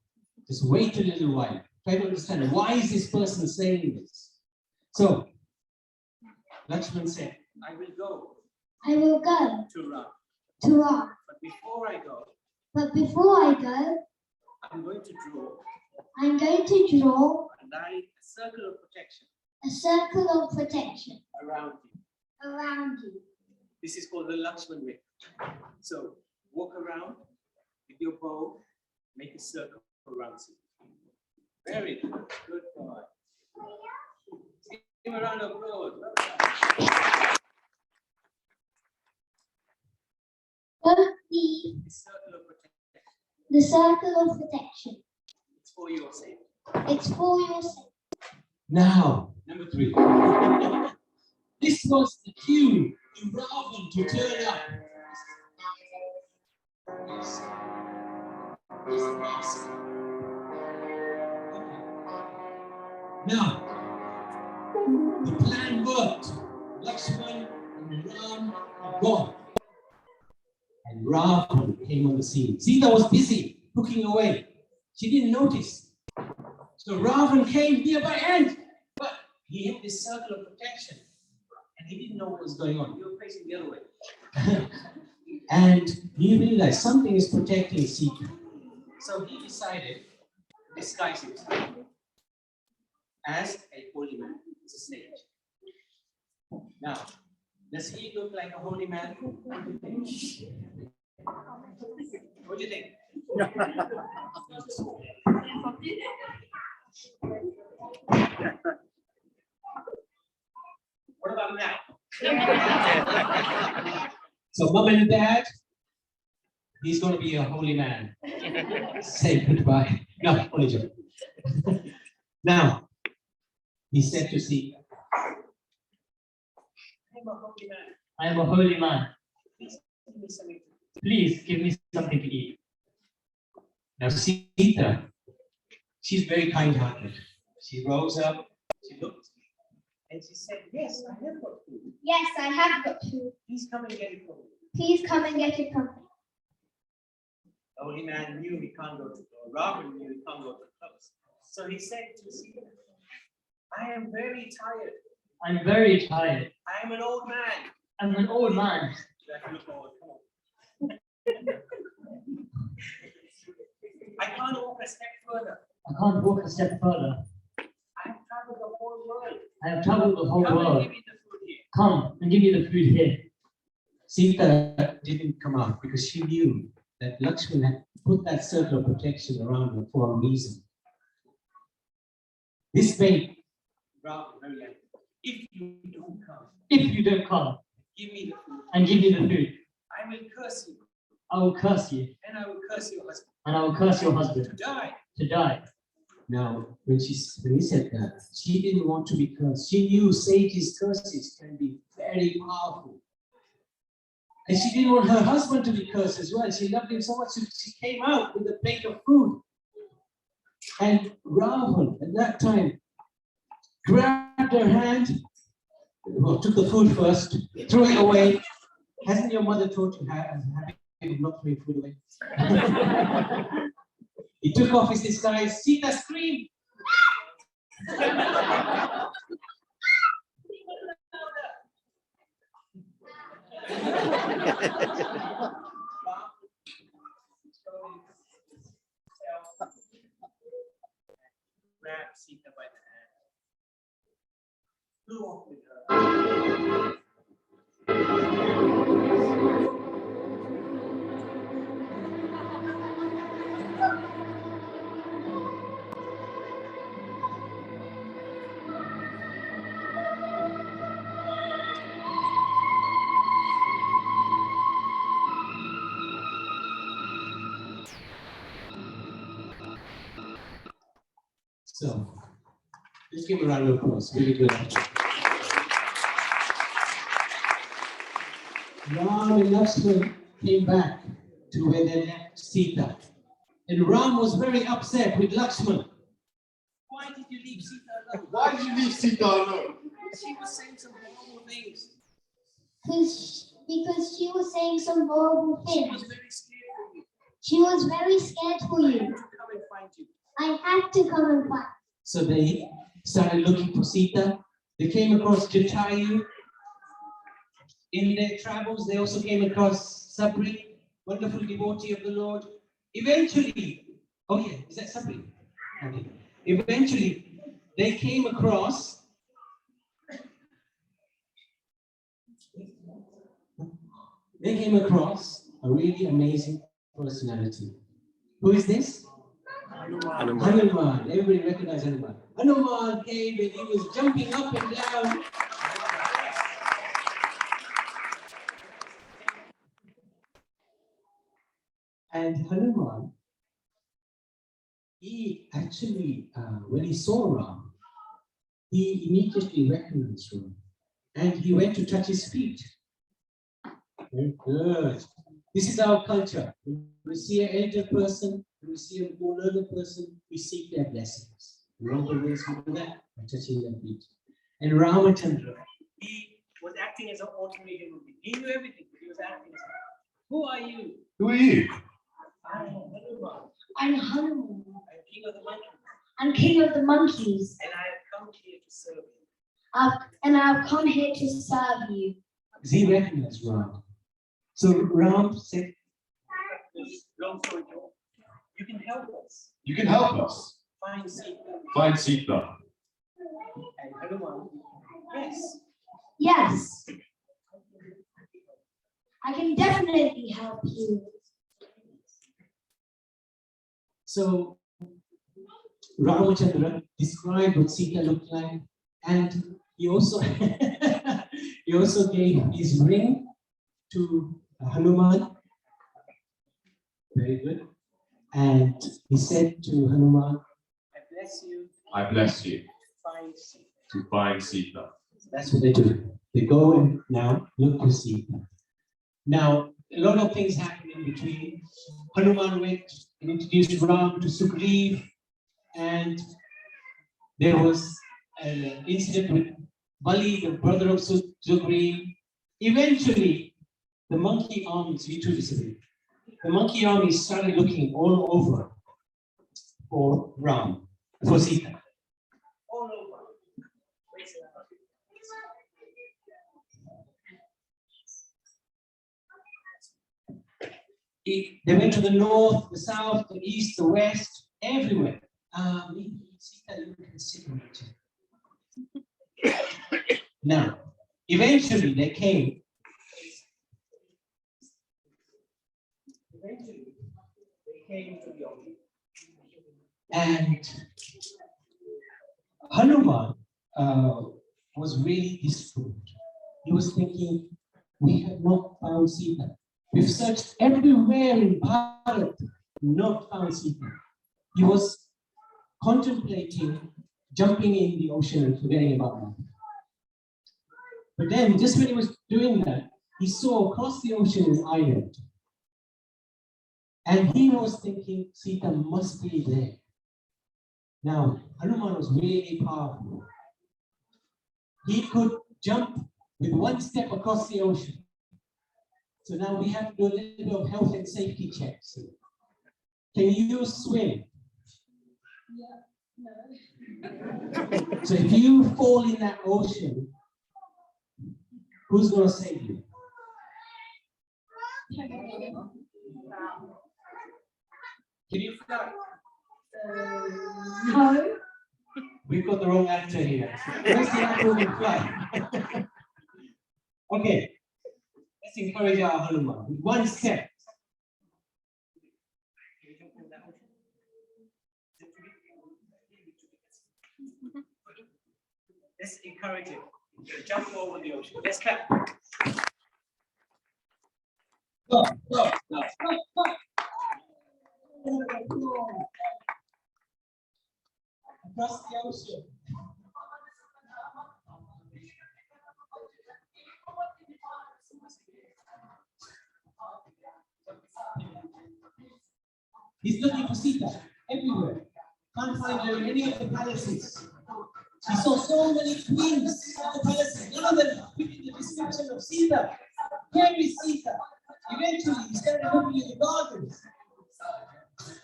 Just wait a little while. Try to understand, why is this person saying this? So, Lakshman said, I will go I will go to Ram. to Ram. But before I go, But before I go, I'm going to draw I'm going to draw a circle of protection a circle of protection around you. around you. This is called the Lakshman way. So, walk around with your bow, make a circle around you. Very good. Good boy. Give him a round of applause. The circle of protection. It's for your sake. It's for your sake. Now, number 3. This was the cue to Ravan to turn up. Now, the plan worked. Lakshman and Ram had gone. And Ravan came on the scene. Sita was busy looking away. She didn't notice. So Ravan came near by hand, but he hit this circle of protection. And he didn't know what was going on. You were facing the other way. And he realized something is protecting Sita. So he decided to disguise himself as a holy man. It's a stage. Now, does he look like a holy man? What do you think? What about now? So, mom and dad, he's going to be a holy man. Say goodbye. No, only joke. Now, he said to Sita, I'm a holy man. I am a holy man. Please give me something to Please give me something to eat. Now, Sita, she's very kind-hearted. She rose up, she looked, and she said, yes, I have got food. Yes, I have got food. Please come and get it for me. Please come and get it from me. The holy man knew he can't go to the Ravan knew he can't go to the clubs. So he said to Sita, I am very tired. I'm very tired. I am an old man. I'm an old man. You have to look old. Come on. I can't walk a step further. I can't walk a step further. I have traveled the whole world. I have traveled the whole Come and world. give me the food here. Come and give me the food here. Sita didn't come out because she knew that Lakshman had put that circle of protection around her for a reason. This made Ravan very angry. If you don't come, give me the food, And give me the food. I will curse you, I will curse you. and I will curse your husband And I will curse your to husband die. to die. Now, when he said that, she didn't want to be cursed. She knew sages' curses can be very powerful. And she didn't want her husband to be cursed as well. She loved him so much, so she came out with a plate of food. And Ravan, at that time, grabbed her hand, well, took the food first, threw it away. Hasn't your mother taught you how not throwing food away? He took off his disguise. Sita screamed. Grabbed Sita by the hand. flew off with her. So, let's give a round of applause. Really good. Ram and Lakshman came back to where they left Sita. And Ram was very upset with Lakshman. Why did you leave Sita alone? Why did you leave Sita alone? She was saying some horrible things. Because she was saying some horrible She things. was very scared for you. She was very scared for I you. had to come and find you. I had to come and find. So they started looking for Sita. They came across Jatayu. In their travels, they also came across Sabri, wonderful devotee of the Lord. Eventually, oh yeah, is that Sabri? Okay. Eventually, they came across a really amazing personality. Who is this? Hanuman. Everybody recognize Hanuman. Hanuman came and he was jumping up and down. And Hanuman, he actually, when he saw Ram, he immediately recognized Ram. And he went to touch his feet. Very good. This is our culture. When we see an elder person, when we see a more learned person, we seek their blessings. One of the ways we do that by touching their feet. And Ramachandra, he was acting as an ordinary human being. He knew everything, but he was acting as a. Who are you? Who are you? I am Hanuman. I'm Hanuman. I'm king of the monkeys. I'm king of the monkeys. And I have come here to serve you. I've come here to serve you. He recognized Ram. So Ram said, long story short, you can help us You can help us find Sita. find Sita. And Hanuman, yes. Yes. I can definitely help you. So Ramachandra described what Sita looked like, and he also he also gave his ring to Hanuman. Very good. And he said to Hanuman, I bless you. I bless you Find Sita. to find Sita. So that's what they do. They go and now look to Sita. Now, a lot of things happened in between. Hanuman went and introduced Ram to Sugriv, and there was an incident with Bali, the brother of Sugriv. Eventually, the monkey armies, we too disagree. The monkey armies started looking all over for Ram, for Sita. All over. They went to the north, the south, the east, the west, everywhere. Sita, you can sit on it. Now, eventually they came. To the ocean. And Hanuman was really disturbed. He was thinking, we have not found Sita. We've searched everywhere in Bharat, not found Sita. He was contemplating jumping in the ocean and forgetting about her. But then, just when he was doing that, he saw across the ocean an island. And he was thinking, Sita must be there. Now, Hanuman was really powerful. He could jump with one step across the ocean. So now we have to do a little bit of health and safety checks. Can you swim? Yeah, no. So if you fall in that ocean, who's going to save you? Can you fly? No. We've got the wrong actor here. Where's the actor who can fly? Okay, let's encourage our Hanuman with one step. Let's encourage him. Jump over the ocean. Let's clap. Go, go, go, go, go. Across the ocean. He's looking for Sita everywhere. Can't find her in any of the palaces. He saw so many queens of the palaces. None of them fitting the description of Sita. Where is Sita? Eventually, he started looking in the gardens.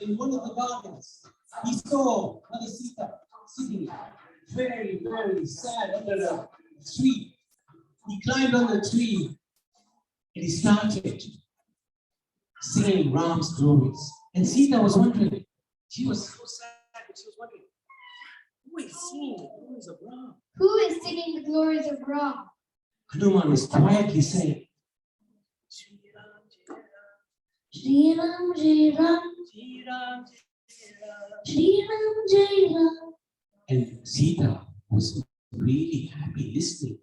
In one of the gardens, he saw Mother Sita sitting very, very sad under a tree. He climbed on the tree and he started singing Ram's glories. And Sita was wondering, she was so sad, but she was wondering, who is singing the glories of Ram? Who is singing the glories of Ram? Hanuman was quietly saying, Shri Ram, Jai Ram, Shri Ram, Jai Ram. and Sita was really happy listening.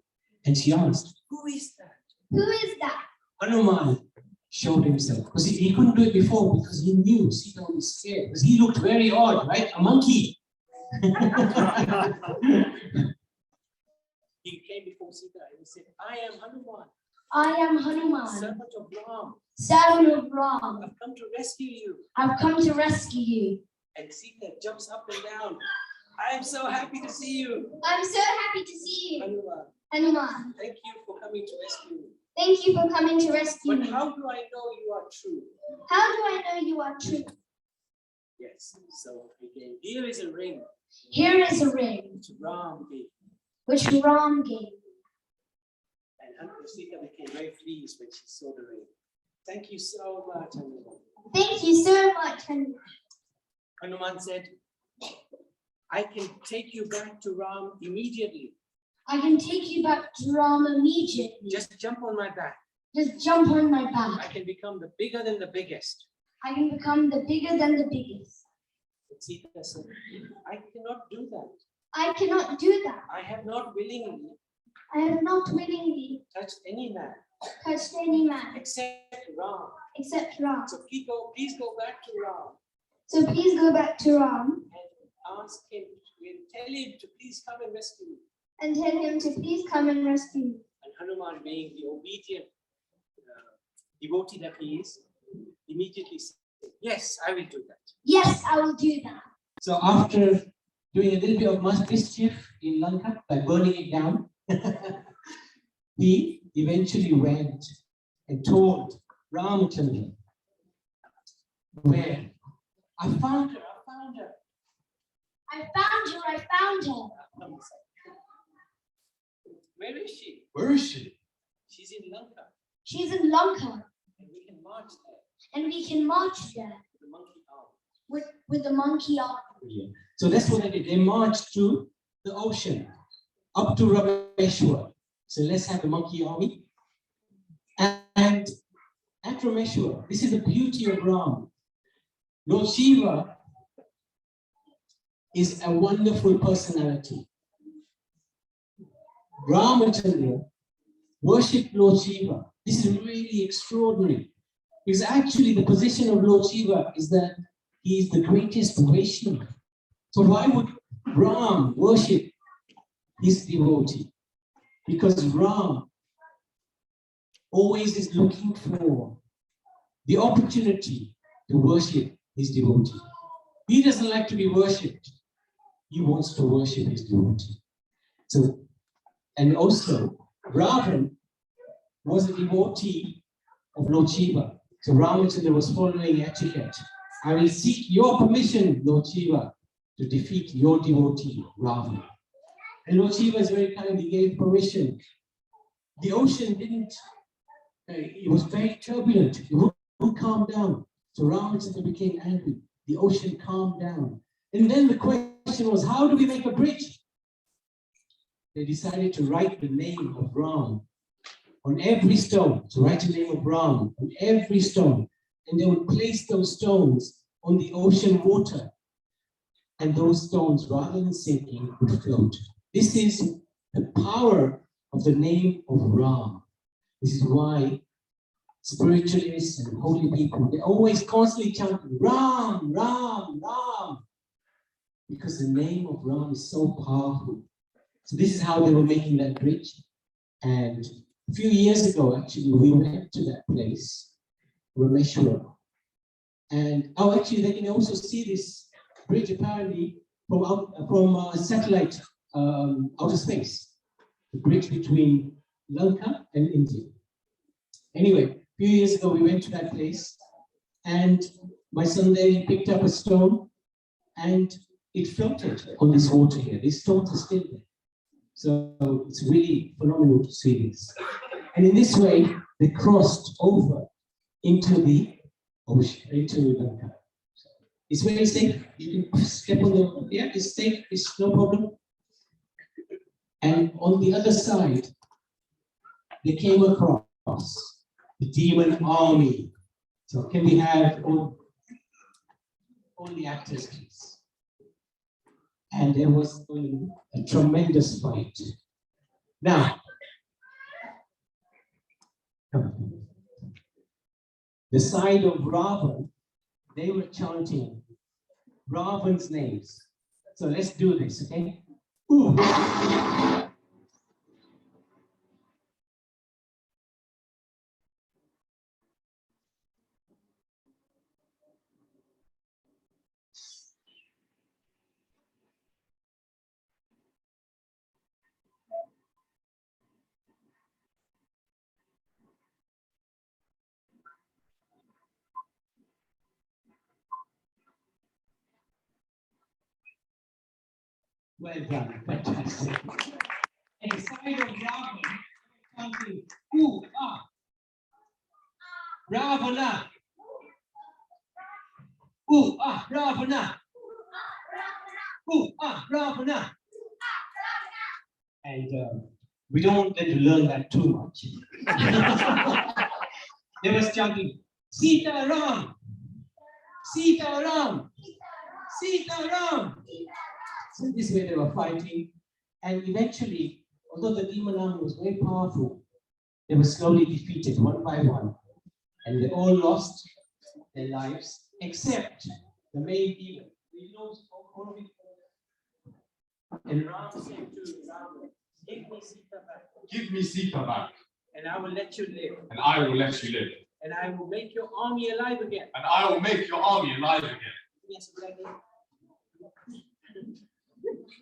And she asked, who is that? Who is that? Hanuman showed himself. Because he couldn't do it before because he knew Sita would be scared. Because he looked very odd, right? A monkey. He came before Sita and he said, I am Hanuman, I am Hanuman, servant of Ram. servant of Ram. I've come to rescue you. I've come to rescue you. And Sita jumps up and down. I am so happy to see you. I'm so happy to see you, Hanuman, Hanuman. thank you for coming to rescue me. Thank you for coming to rescue But me. how do I know you are true? How do I know you are true? Yes, so again, here is a ring Here is a ring which Ram gave. which Ram gave. And Sita became very pleased when she saw the ring. Thank you so much, Hanuman. Thank you so much, Hanuman. Hanuman said, I can take you back to Ram immediately. I can take you back to Ram immediately. Just jump on my back. Just jump on my I back. can become the bigger than the biggest. I can become the bigger than the biggest. But Sita said, I cannot do that. I cannot do that. I have not willingly I have not willingly touched any man touched any man except Ram. except Ram. So please go back to Ram So please go back to Ram and ask him, tell him to please come and rescue me. and tell him to please come and rescue me. And Hanuman, being the obedient devotee that he is, immediately said, yes, I will do that. Yes, I will do that. So after doing a little bit of mischief in Lanka by burning it down, he eventually went and told Ramachandra, where I found her. I found her. I found her. Where is she? Where is she? She's in Lanka, She's in Lanka, and we can march there and we can march there with the monkey arm. with the monkey arm. Yeah. So that's what they did. They marched to the ocean, up to Rameshwar. So let's have the monkey army. And at Rameshwar, this is the beauty of Ram. Lord Shiva is a wonderful personality. Ramachandra worshipped Lord Shiva. This is really extraordinary. Because actually the position of Lord Shiva is that he is the greatest Vaishnava. So why would Ram worship his devotee? Because Ram always is looking for the opportunity to worship his devotee. He doesn't like to be worshipped. He wants to worship his devotee. So, and also, Ravan was a devotee of Lord Shiva. So Ramachandra was following etiquette. I will seek your permission, Lord Shiva, to defeat your devotee, Ravan. And Lord Shiva is very kind, he gave permission. The ocean didn't, it was very turbulent, it wouldn't calm down. So Ramachandra became angry. The ocean calmed down. And then the question question was, how do we make a bridge? They decided to write the name of Ram on every stone, to write the name of Ram on every stone. And they would place those stones on the ocean water. And those stones, rather than sinking, would float. This is the power of the name of Ram. This is why spiritualists and holy people, they always constantly chanting, Ram, Ram, Ram. Because the name of Ram is so powerful. So this is how they were making that bridge. And a few years ago, actually, we went to that place, Rameshwara. And actually, they can also see this bridge apparently from satellite outer space. The bridge between Lanka and India. Anyway, a few years ago, we went to that place, and my son there picked up a stone, and it floated on this water here. These stones are still there. So it's really phenomenal to see this. And in this way, they crossed over into the ocean, into Lanka. It's very safe. You can step on the, yeah, it's safe, it's no problem. And on the other side, they came across the demon army. So can we have all the actors, please? And there was a tremendous fight. Now, the side of Ravan, they were chanting Ravan's names. So let's do this, okay? Ooh. Well done, fantastic. And the side of Ravan, something, ooh, ah, Ravana. Ooh, ah, Ravana. Ooh, ah, Ravana. And we don't want them to learn that too much. They were chanting, Sita Ram, Sita Ram, Sita Ram. So this way they were fighting, and eventually, although the demon army was very powerful, they were slowly defeated one by one, and they all lost their lives, except the main demon. We know all of it. And Ram said to Ram, give me Sita back. Give me Sita back, And I will let you live. and I will let you live. And I will make your army alive again. And I will make your army alive again. Yes,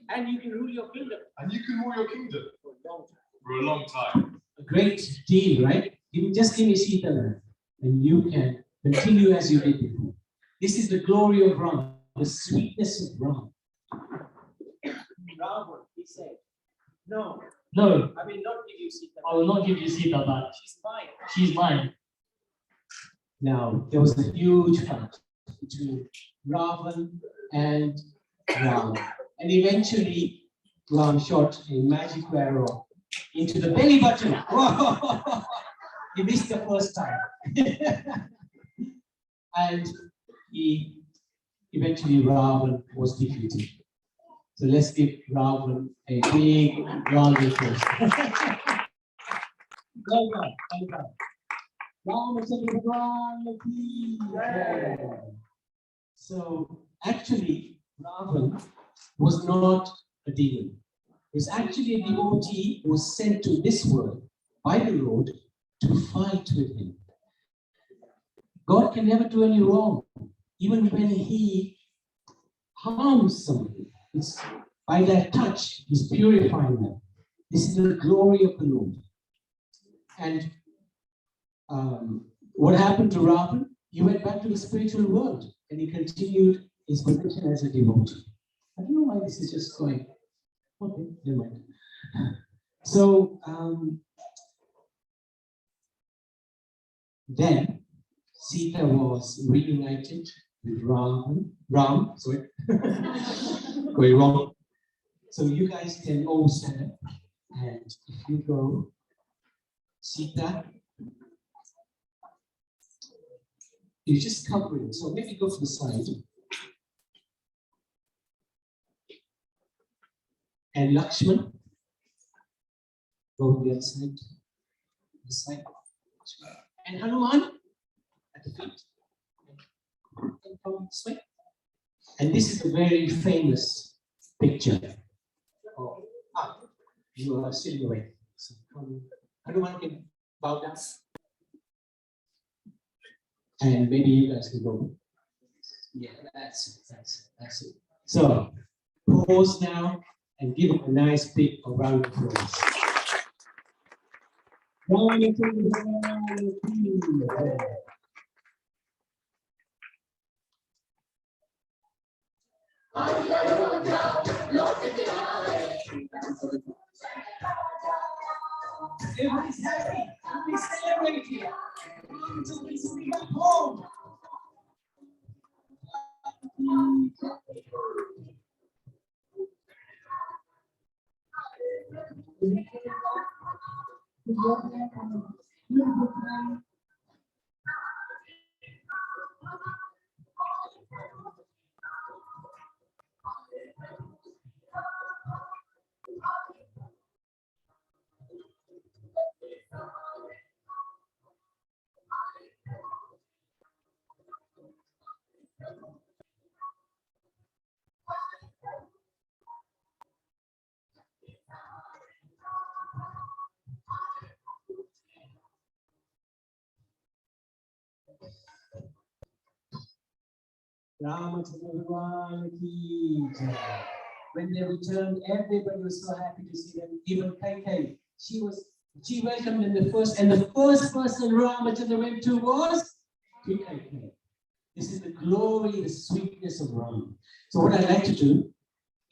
and you can rule your kingdom. And you can rule your kingdom For a long time. for a long time. A great deal, right? Just give me Sita land, and you can continue as you did before. This is the glory of Ram, the sweetness of Ram. Ram, he said, no, No, I will not give you Sita. I will not give you Sita back. She's mine. She's mine. Now, there was a huge fight between Ravan and Ram. And eventually, Ram shot a magic arrow into the belly button. Whoa! He missed the first time. And eventually Ravan was defeated. So let's give Ravan a big round of applause. Well done, well done. So actually, Ravan was not a demon. He was actually a devotee who was sent to this world by the Lord to fight with him. God can never do any wrong, even when he harms somebody. It's by that touch, he's purifying them. This is the glory of the Lord. And what happened to Ravan? He went back to the spiritual world and he continued his position as a devotee. I don't know why this is just going. Okay, never mind. So then Sita was reunited with Ram, sorry, Very wrong. So you guys can all stand up, and if you go Sita, you just cover it. So maybe go to the side. And Lakshman, go to the other side. This side. And Hanuman at the feet. And come this way. And this is a very famous picture. Oh, you are sitting away. So Hanuman can bow down. And maybe you guys can go. Yeah, that's it. So pause now and give it a nice big round of applause. Everybody's happy. We celebrate here. Until we see back home. When they returned, everybody was so happy to see them. Even KK, she welcomed them the first person Ramachandra went to was KK. This is the glory, the sweetness of Ram. So what I'd like to do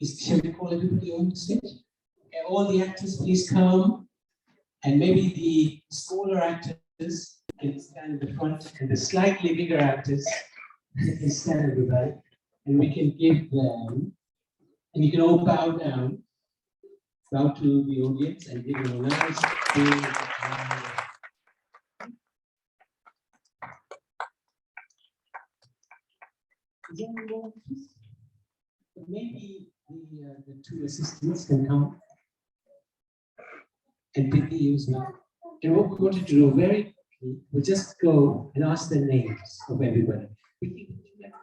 is, shall we call everybody on the stage? Okay, all the actors, please come, and maybe the smaller actors can stand at the front, and the slightly bigger actors can stand at the back, and we can give them, and you can all bow down, bow to the audience, and give them a nice big round. Is there any more? Maybe the two assistants can come and pick the use now. And what we wanted to do very quickly, we'll just go and ask the names of everybody. We can do that.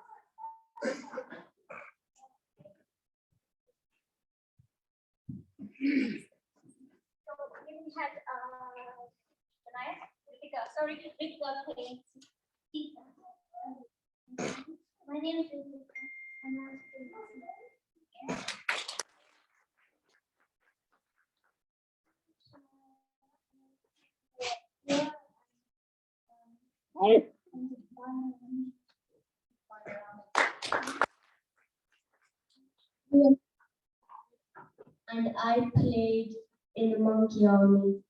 So we had Rika playing Sita. My name is Rika, and I'm Sita. And I played in the Monkey Army.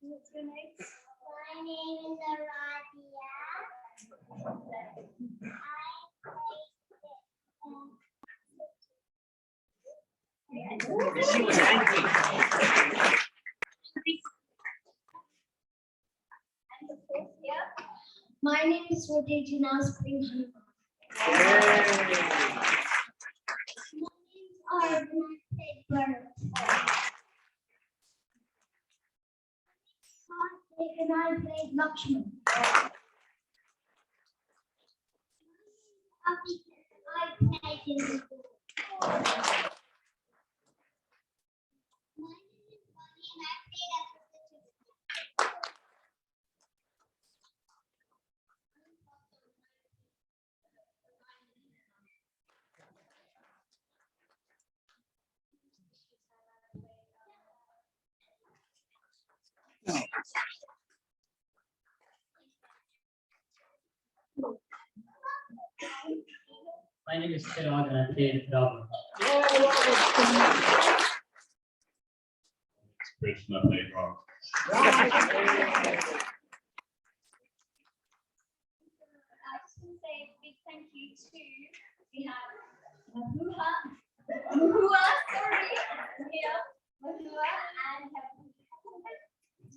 What's your name? My name is Aradia. She was angry. My name is Rodegina Spring. My names are Bird. And I played Lakshman. I played in the my name is Bonnie and I played as a My name is Chirag and I play the drama. Krishna playground. I just want to say a big thank you to, we have Mahua, sorry, here, Mahua, and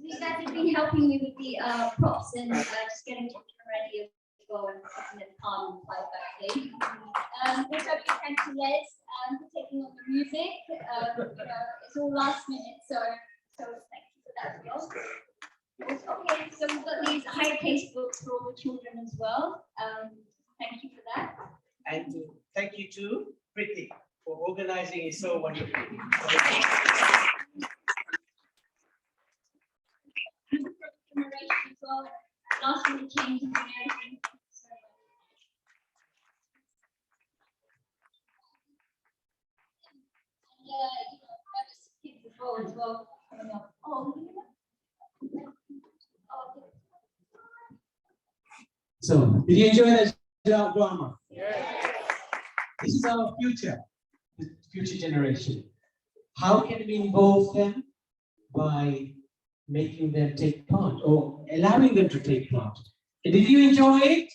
you guys have been helping me with the props and just getting Chicken ready as well and putting it on live backstage. Also, big thank you to Les for taking on the music. It's all last minute, so thank you for that as well. Okay, so we've got these high taste books for all the children as well. Thank you for that. And thank you to Priti for organizing it so wonderfully. Generation as well. Last minute changes and everything. So, and those kids as well coming up. Oh, you know? Oh, okay. So, did you enjoy that drama? Yes. This is our future, the future generation. How can we involve them? By making them take part or allowing them to take part. And did you enjoy it?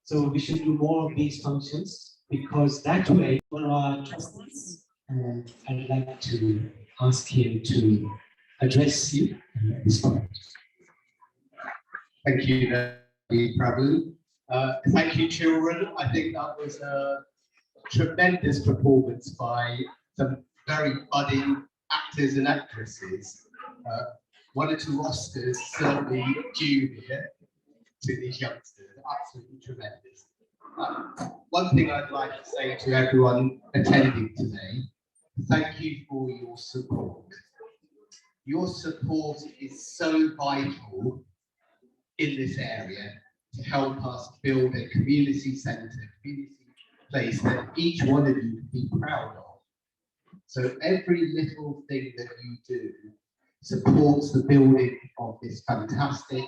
So we should do more of these functions because that way for our trustees, and I'd like to ask him to address you at this point. Thank you, Navmi, Prabhu. Thank you, children. I think that was a tremendous performance by some very budding actors and actresses. One or two Oscars certainly due here to these youngsters. Absolutely tremendous. One thing I'd like to say to everyone attending today, thank you for your support. Your support is so vital in this area to help us build a community centre, community place that each one of you can be proud of. So every little thing that you do supports the building of this fantastic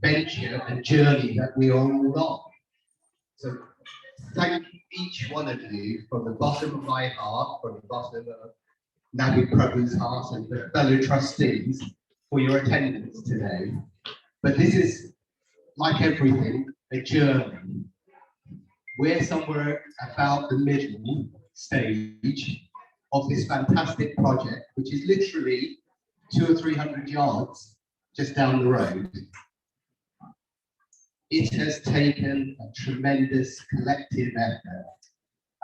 venture and journey that we are all on. So thank each one of you from the bottom of my heart, from the bottom of Navmi Prabhu's heart and the fellow trustees for your attendance today. But this is, like everything, a journey. We're somewhere about the middle stage of this fantastic project, which is literally 200 or 300 yards just down the road. It has taken a tremendous collective effort.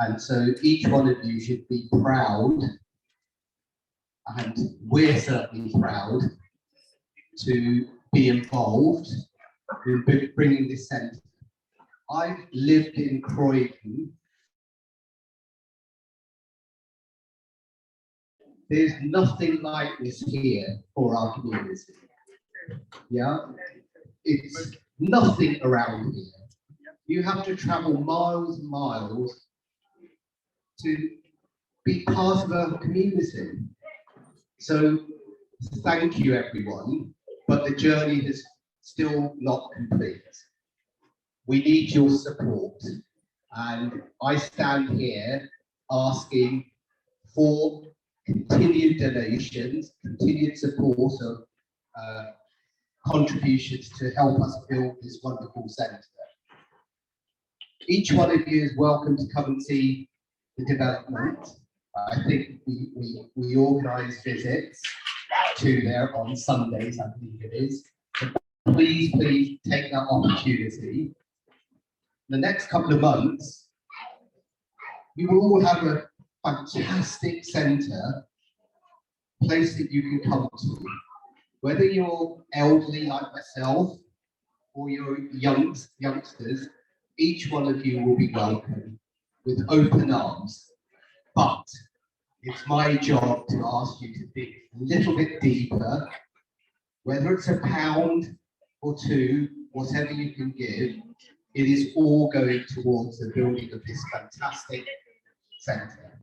And so each one of you should be proud, and we're certainly proud, to be involved in bringing this centre. I've lived in Croydon. There's nothing like this here for our community. Yeah, it's nothing around here. You have to travel miles and miles to be part of our community. So thank you, everyone, but the journey is still not complete. We need your support, and I stand here asking for continued donations, continued support of contributions to help us build this wonderful centre. Each one of you is welcome to come and see the development. I think we organise visits to there on Sundays, I believe it is. So please take that opportunity. The next couple of months, you will all have a fantastic centre, place that you can come to. Whether you're elderly like myself or you're youngsters, each one of you will be welcome with open arms. But it's my job to ask you to dig a little bit deeper, whether it's £1 or £2, whatever you can give, it is all going towards the building of this fantastic centre.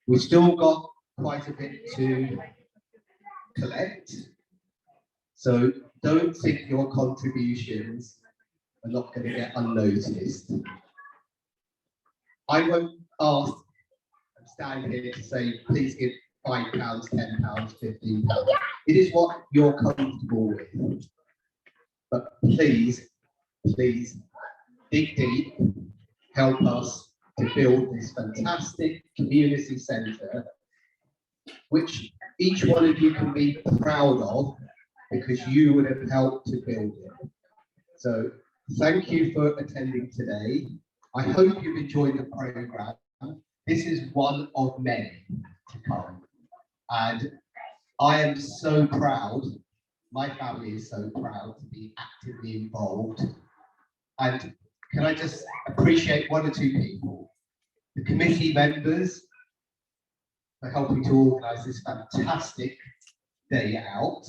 We've still got quite a bit to collect, so don't think your contributions are not going to get unnoticed. I won't ask and stand here to say, please give £5, £10, £15. It is what you're comfortable with. But please, please, dig deep, help us to build this fantastic community centre, which each one of you can be proud of because you would have helped to build it. So thank you for attending today. I hope you've enjoyed the programme. This is one of many to come. And I am so proud, my family is so proud to be actively involved. And can I just appreciate one or two people? The committee members for helping to organise this fantastic day out.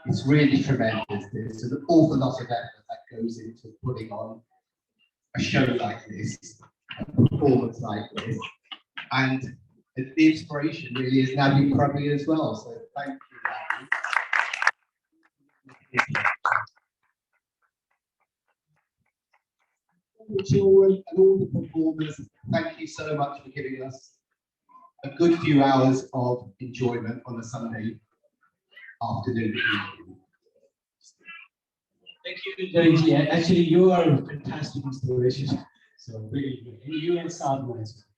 It's really tremendous. There's an awful lot of effort that goes into putting on a show like this, a performance like this. And the inspiration really is Navmi as well. So thank you, Navmi. All the children and all the performers, thank you so much for giving us a good few hours of enjoyment on a Sunday afternoon. Thank you, Joji. Actually, you are a fantastic inspiration. So really good. And you and Sadhma as well.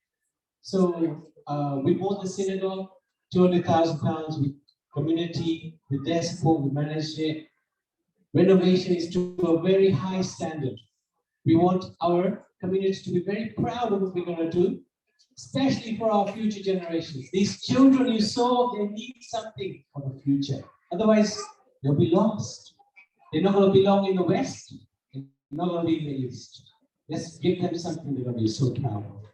So we bought the synagogue, £200,000 with community, with their support, we managed it. Renovation is to a very high standard. We want our community to be very proud of what we're going to do, especially for our future generations. These children you saw, they need something for the future. Otherwise, they'll be lost. They're not going to belong in the West. They're not going to be in the East. Let's give them something they're going to be so proud of.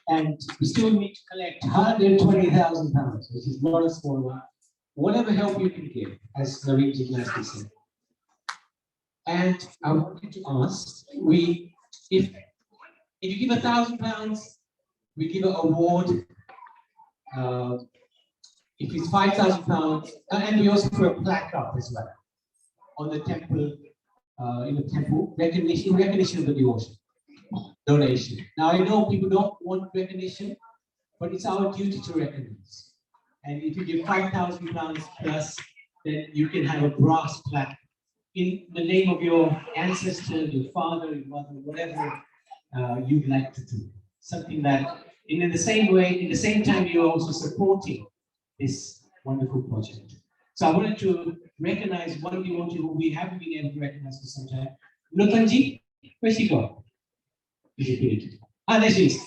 And we still need to collect £120,000, which is not a small amount. Whatever help you can give, as Navmi Gymnastics said. And I wanted to ask, if you give £1,000, we give an award. If it's £5,000, and we also put a plaque up as well on the temple, in the temple, recognition of the devotion, donation. Now I know people don't want recognition, but it's our duty to recognize. And if you give £5,000 plus, then you can have a brass plaque in the name of your ancestor, your father, your mother, whatever you'd like to do. Something that, in the same way, in the same time, you're also supporting this wonderful project. So I wanted to recognize one devotee who we haven't been able to recognize for some time. Nutanji, where's she gone? There she is.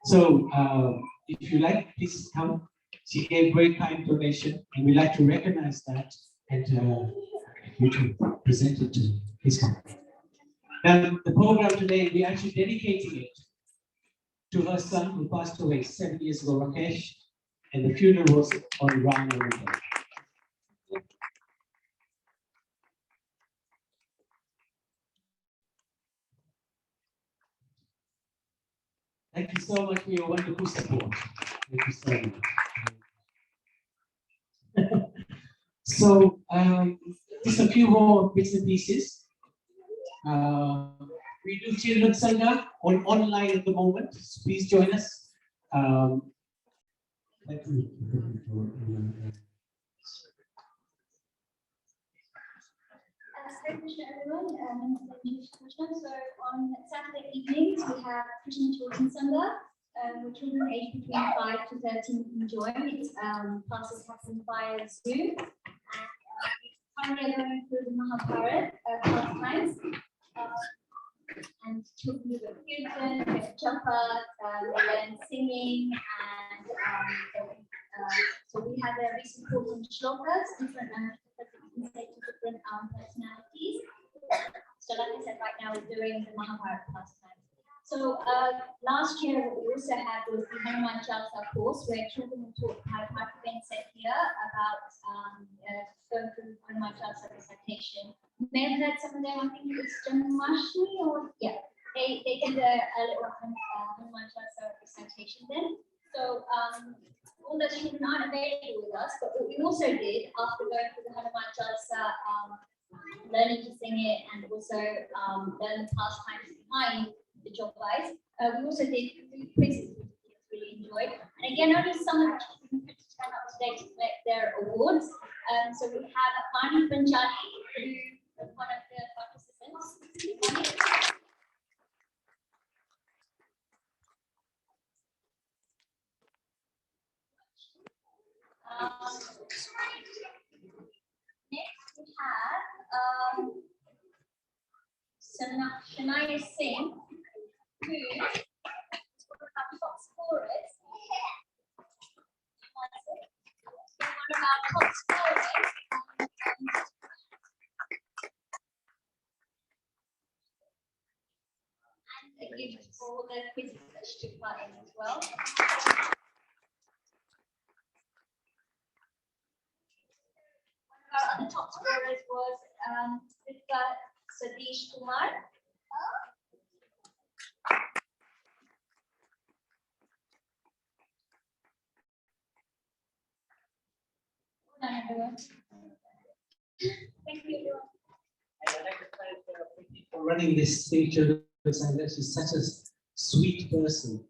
So if you like, please come. She gave very kind donation, and we'd like to recognize that and you to present it to his company. Now, the program today, we're actually dedicating it to her son who passed away 7 years ago, Rakesh, and the funeral was on Ram Navami. Thank you so much for your wonderful support. Thank you so much. So, just a few more bits and pieces. We do Children Sangha online at the moment. So please join us. Thank you. Hare Krishna, everyone. My name is Krishna. So on Saturday evenings, we have Krishna Children Sangha, where children aged between 5 to 13 can join. It's classes happen via Zoom. And currently going through the Mahabharata pastimes. And children do kirtan, japa, and singing, and so we have a recent course on shlokas, different different personalities. So like I said, right now we're doing the Mahabharata pastime. So last year what we also had was the Hanuman Chalisa course, where children were taught how Martin said here about going through Hanuman Chalisa recitation. You may have heard some of them, I think it was Janmashtami, or yeah, they did a little Hanuman Chalisa recitation then. So all those children aren't available with us, but what we also did after going through the Hanuman Chalisa learning to sing it and also learn the pastimes behind the jogais. We also did food quizzes, which the kids really enjoyed. And again, only some of the children could turn up today to collect their awards. So we have Mani Panjani, who is one of the participants. Next we have Shania Singh, who is one of our top scorers. One of our top scorers. And a gift for the quizzes that she took part in as well. One of our other top scorers was Sadish Kumar. Thank you, everyone. I'd like to thank Preeti for running this Save Children's Center. She's such a sweet person.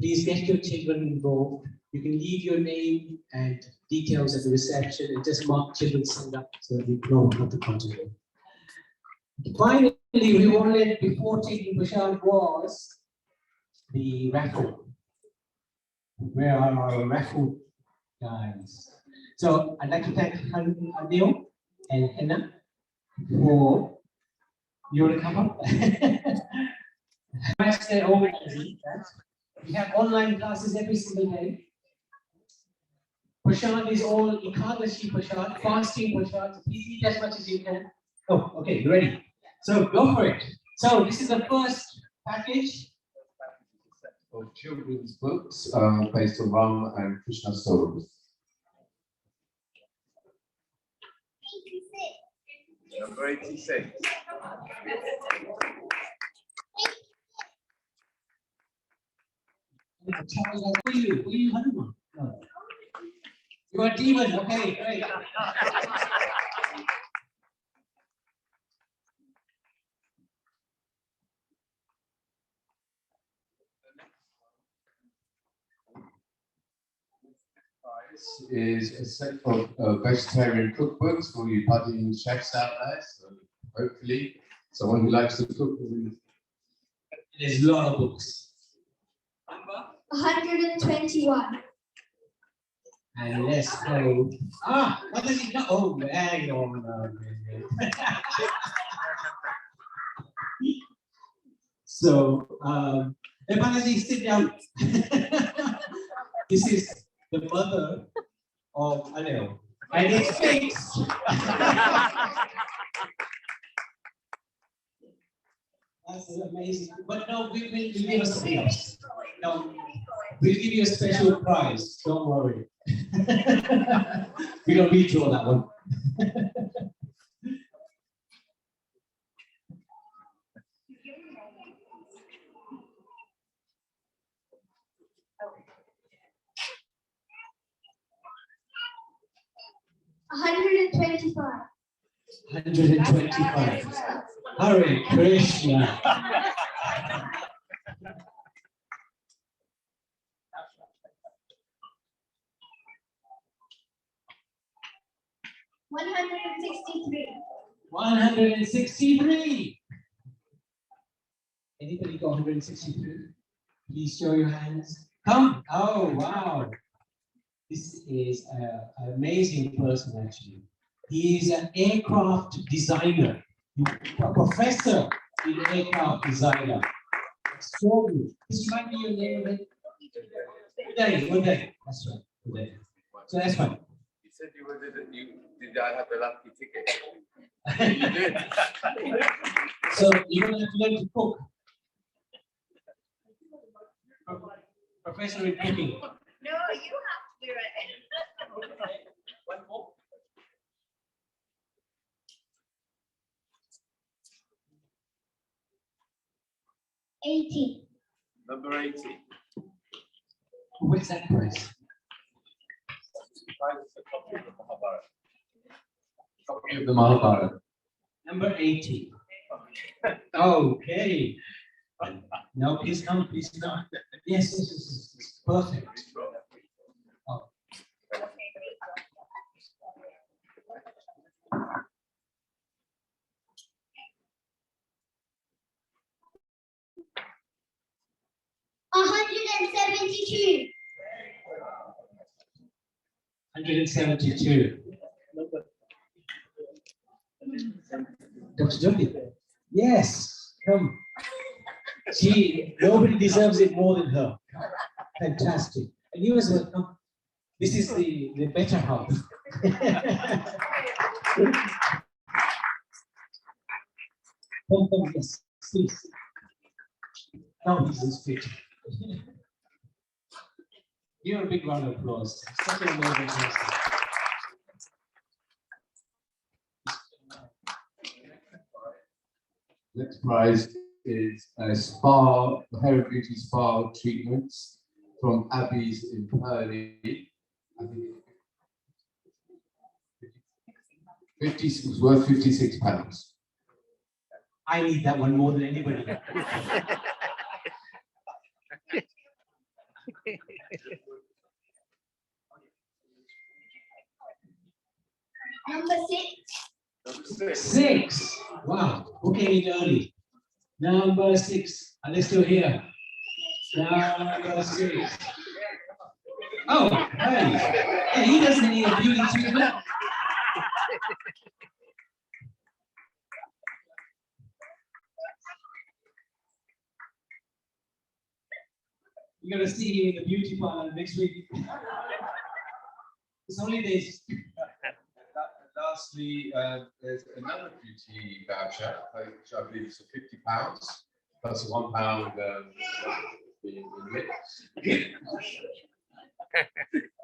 Please get your children involved. You can leave your name and details at the reception and just mark Children's Center so that we know how to contact. Finally, we wanted, before taking Bashar, was the raffle. Where are our raffle guys? So I'd like to thank Anil and Henna for your come up. We have online classes every single day. Prashad is all Ekadashi Prashad, fasting Prashad. Please eat as much as you can. Oh, okay, you ready? So go for it. So this is the first package. For children's books based on Ram and Krishna stories. Number 86. Who are you? Who are you, Hanuman? No. You are demon. Okay, great. Is a set of vegetarian cookbooks for you budding chefs out there. So hopefully, someone who likes to cook will. There's a lot of books. 121. And let's go. What does he know? Oh, hang on. So, Epanazi, sit down. This is the mother of Anil. And it's fixed. That's amazing. But no, we'll give us something else. No, we'll give you a special prize. Don't worry. We don't redraw that one. $125. 125. Hare Krishna. $163. 163. Anybody got 163? Please show your hands. Come. Oh, wow. This is an amazing person, actually. He is an aircraft designer, a professor in aircraft designer. Extraordinary. Just remind me your name again. Uday. That's right. Uday. So that's fine. You said did I have a lucky ticket? You did. So you're going to learn to cook. Professor in cooking. No, you have to do it. One more. $80. Number 80. What's that price? Copy of the Mahabharata. Copy of the Mahabharata. Number 80. Okay. No, please come, please come. Yes, yes, yes, yes. Perfect. Oh. 172. 172. Dr. Jyoti. Yes, come. Nobody deserves it more than her. Fantastic. And you as well, come. This is the better half. Come, yes, please. Now he's in fit. Give her a big round of applause. Such an amazing person. Next prize is a spa, hair and beauty spa treatments from Abby's in Purley. I think 50 was worth £56. I need that one more than anybody. Number 6. 6. Wow. Who came in early? Number 6. Are they still here? Number 6. Oh, hey. Hey, he doesn't need a beauty treatment. You're gonna see him in the beauty parlor next week. It's only this. Lastly, there's another beauty voucher, which I believe is for £50, plus a £1 being in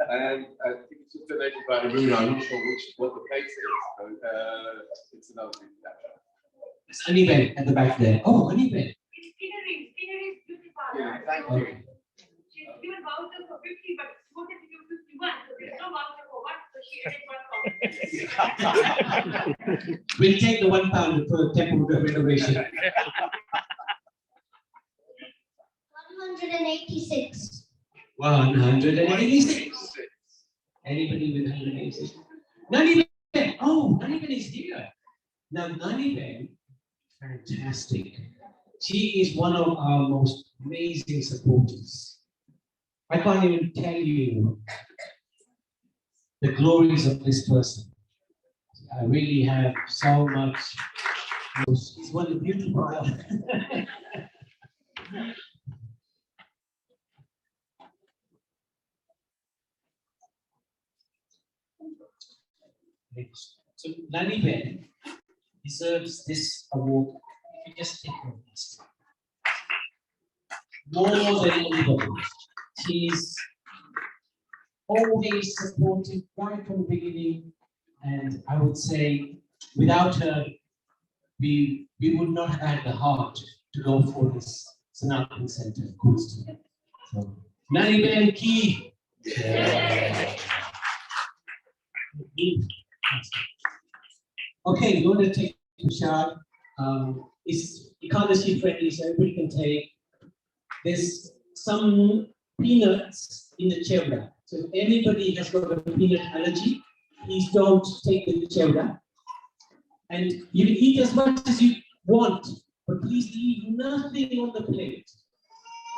And I think it's just donated by Aruna. I'm not sure what the place is, but it's another beauty voucher. It's Anibel at the back there. Oh, Anibel. It's Skinnery's beauty parlor. Yeah, thank So you. she's given voucher for 50, but it's voted to give 51. So there's no voucher for what? So she added £1. We'll take the £1 for temporary renovation. 186. 186. Anybody with 186? Nanibel. Oh, Nanibel is here. Now, Nanibel, fantastic. She is one of our most amazing supporters. I can't even tell you the glories of this person. I really have so much. She's one of the beautiful. So Nanibel deserves this award. If you just take her this. More than anybody. She's always supported right from the beginning. And I would say without her, we would not have had the heart to go for this Sanatan Center course. So Nanibel Key. Okay, we're going to take a shot. It's ecology friendly, so everybody can take. There's some peanuts in the chevra. So if anybody has got a peanut allergy, please don't take the chevra. And you can eat as much as you want, but please leave nothing on the plate.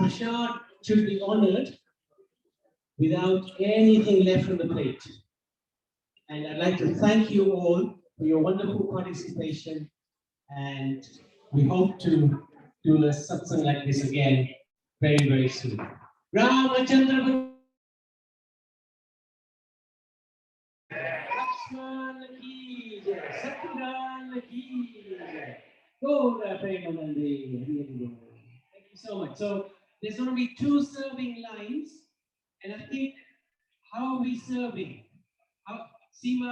Prashad should be honored without anything left on the plate. And I'd like to thank you all for your wonderful participation. And we hope to do a satsang like this again very, very soon. Ramachandra Lakshman ki jai, Satyanan ki jai. Gaura Premanande. Thank you so much. So there's going to be 2 serving lines, and I think how are we serving? Seema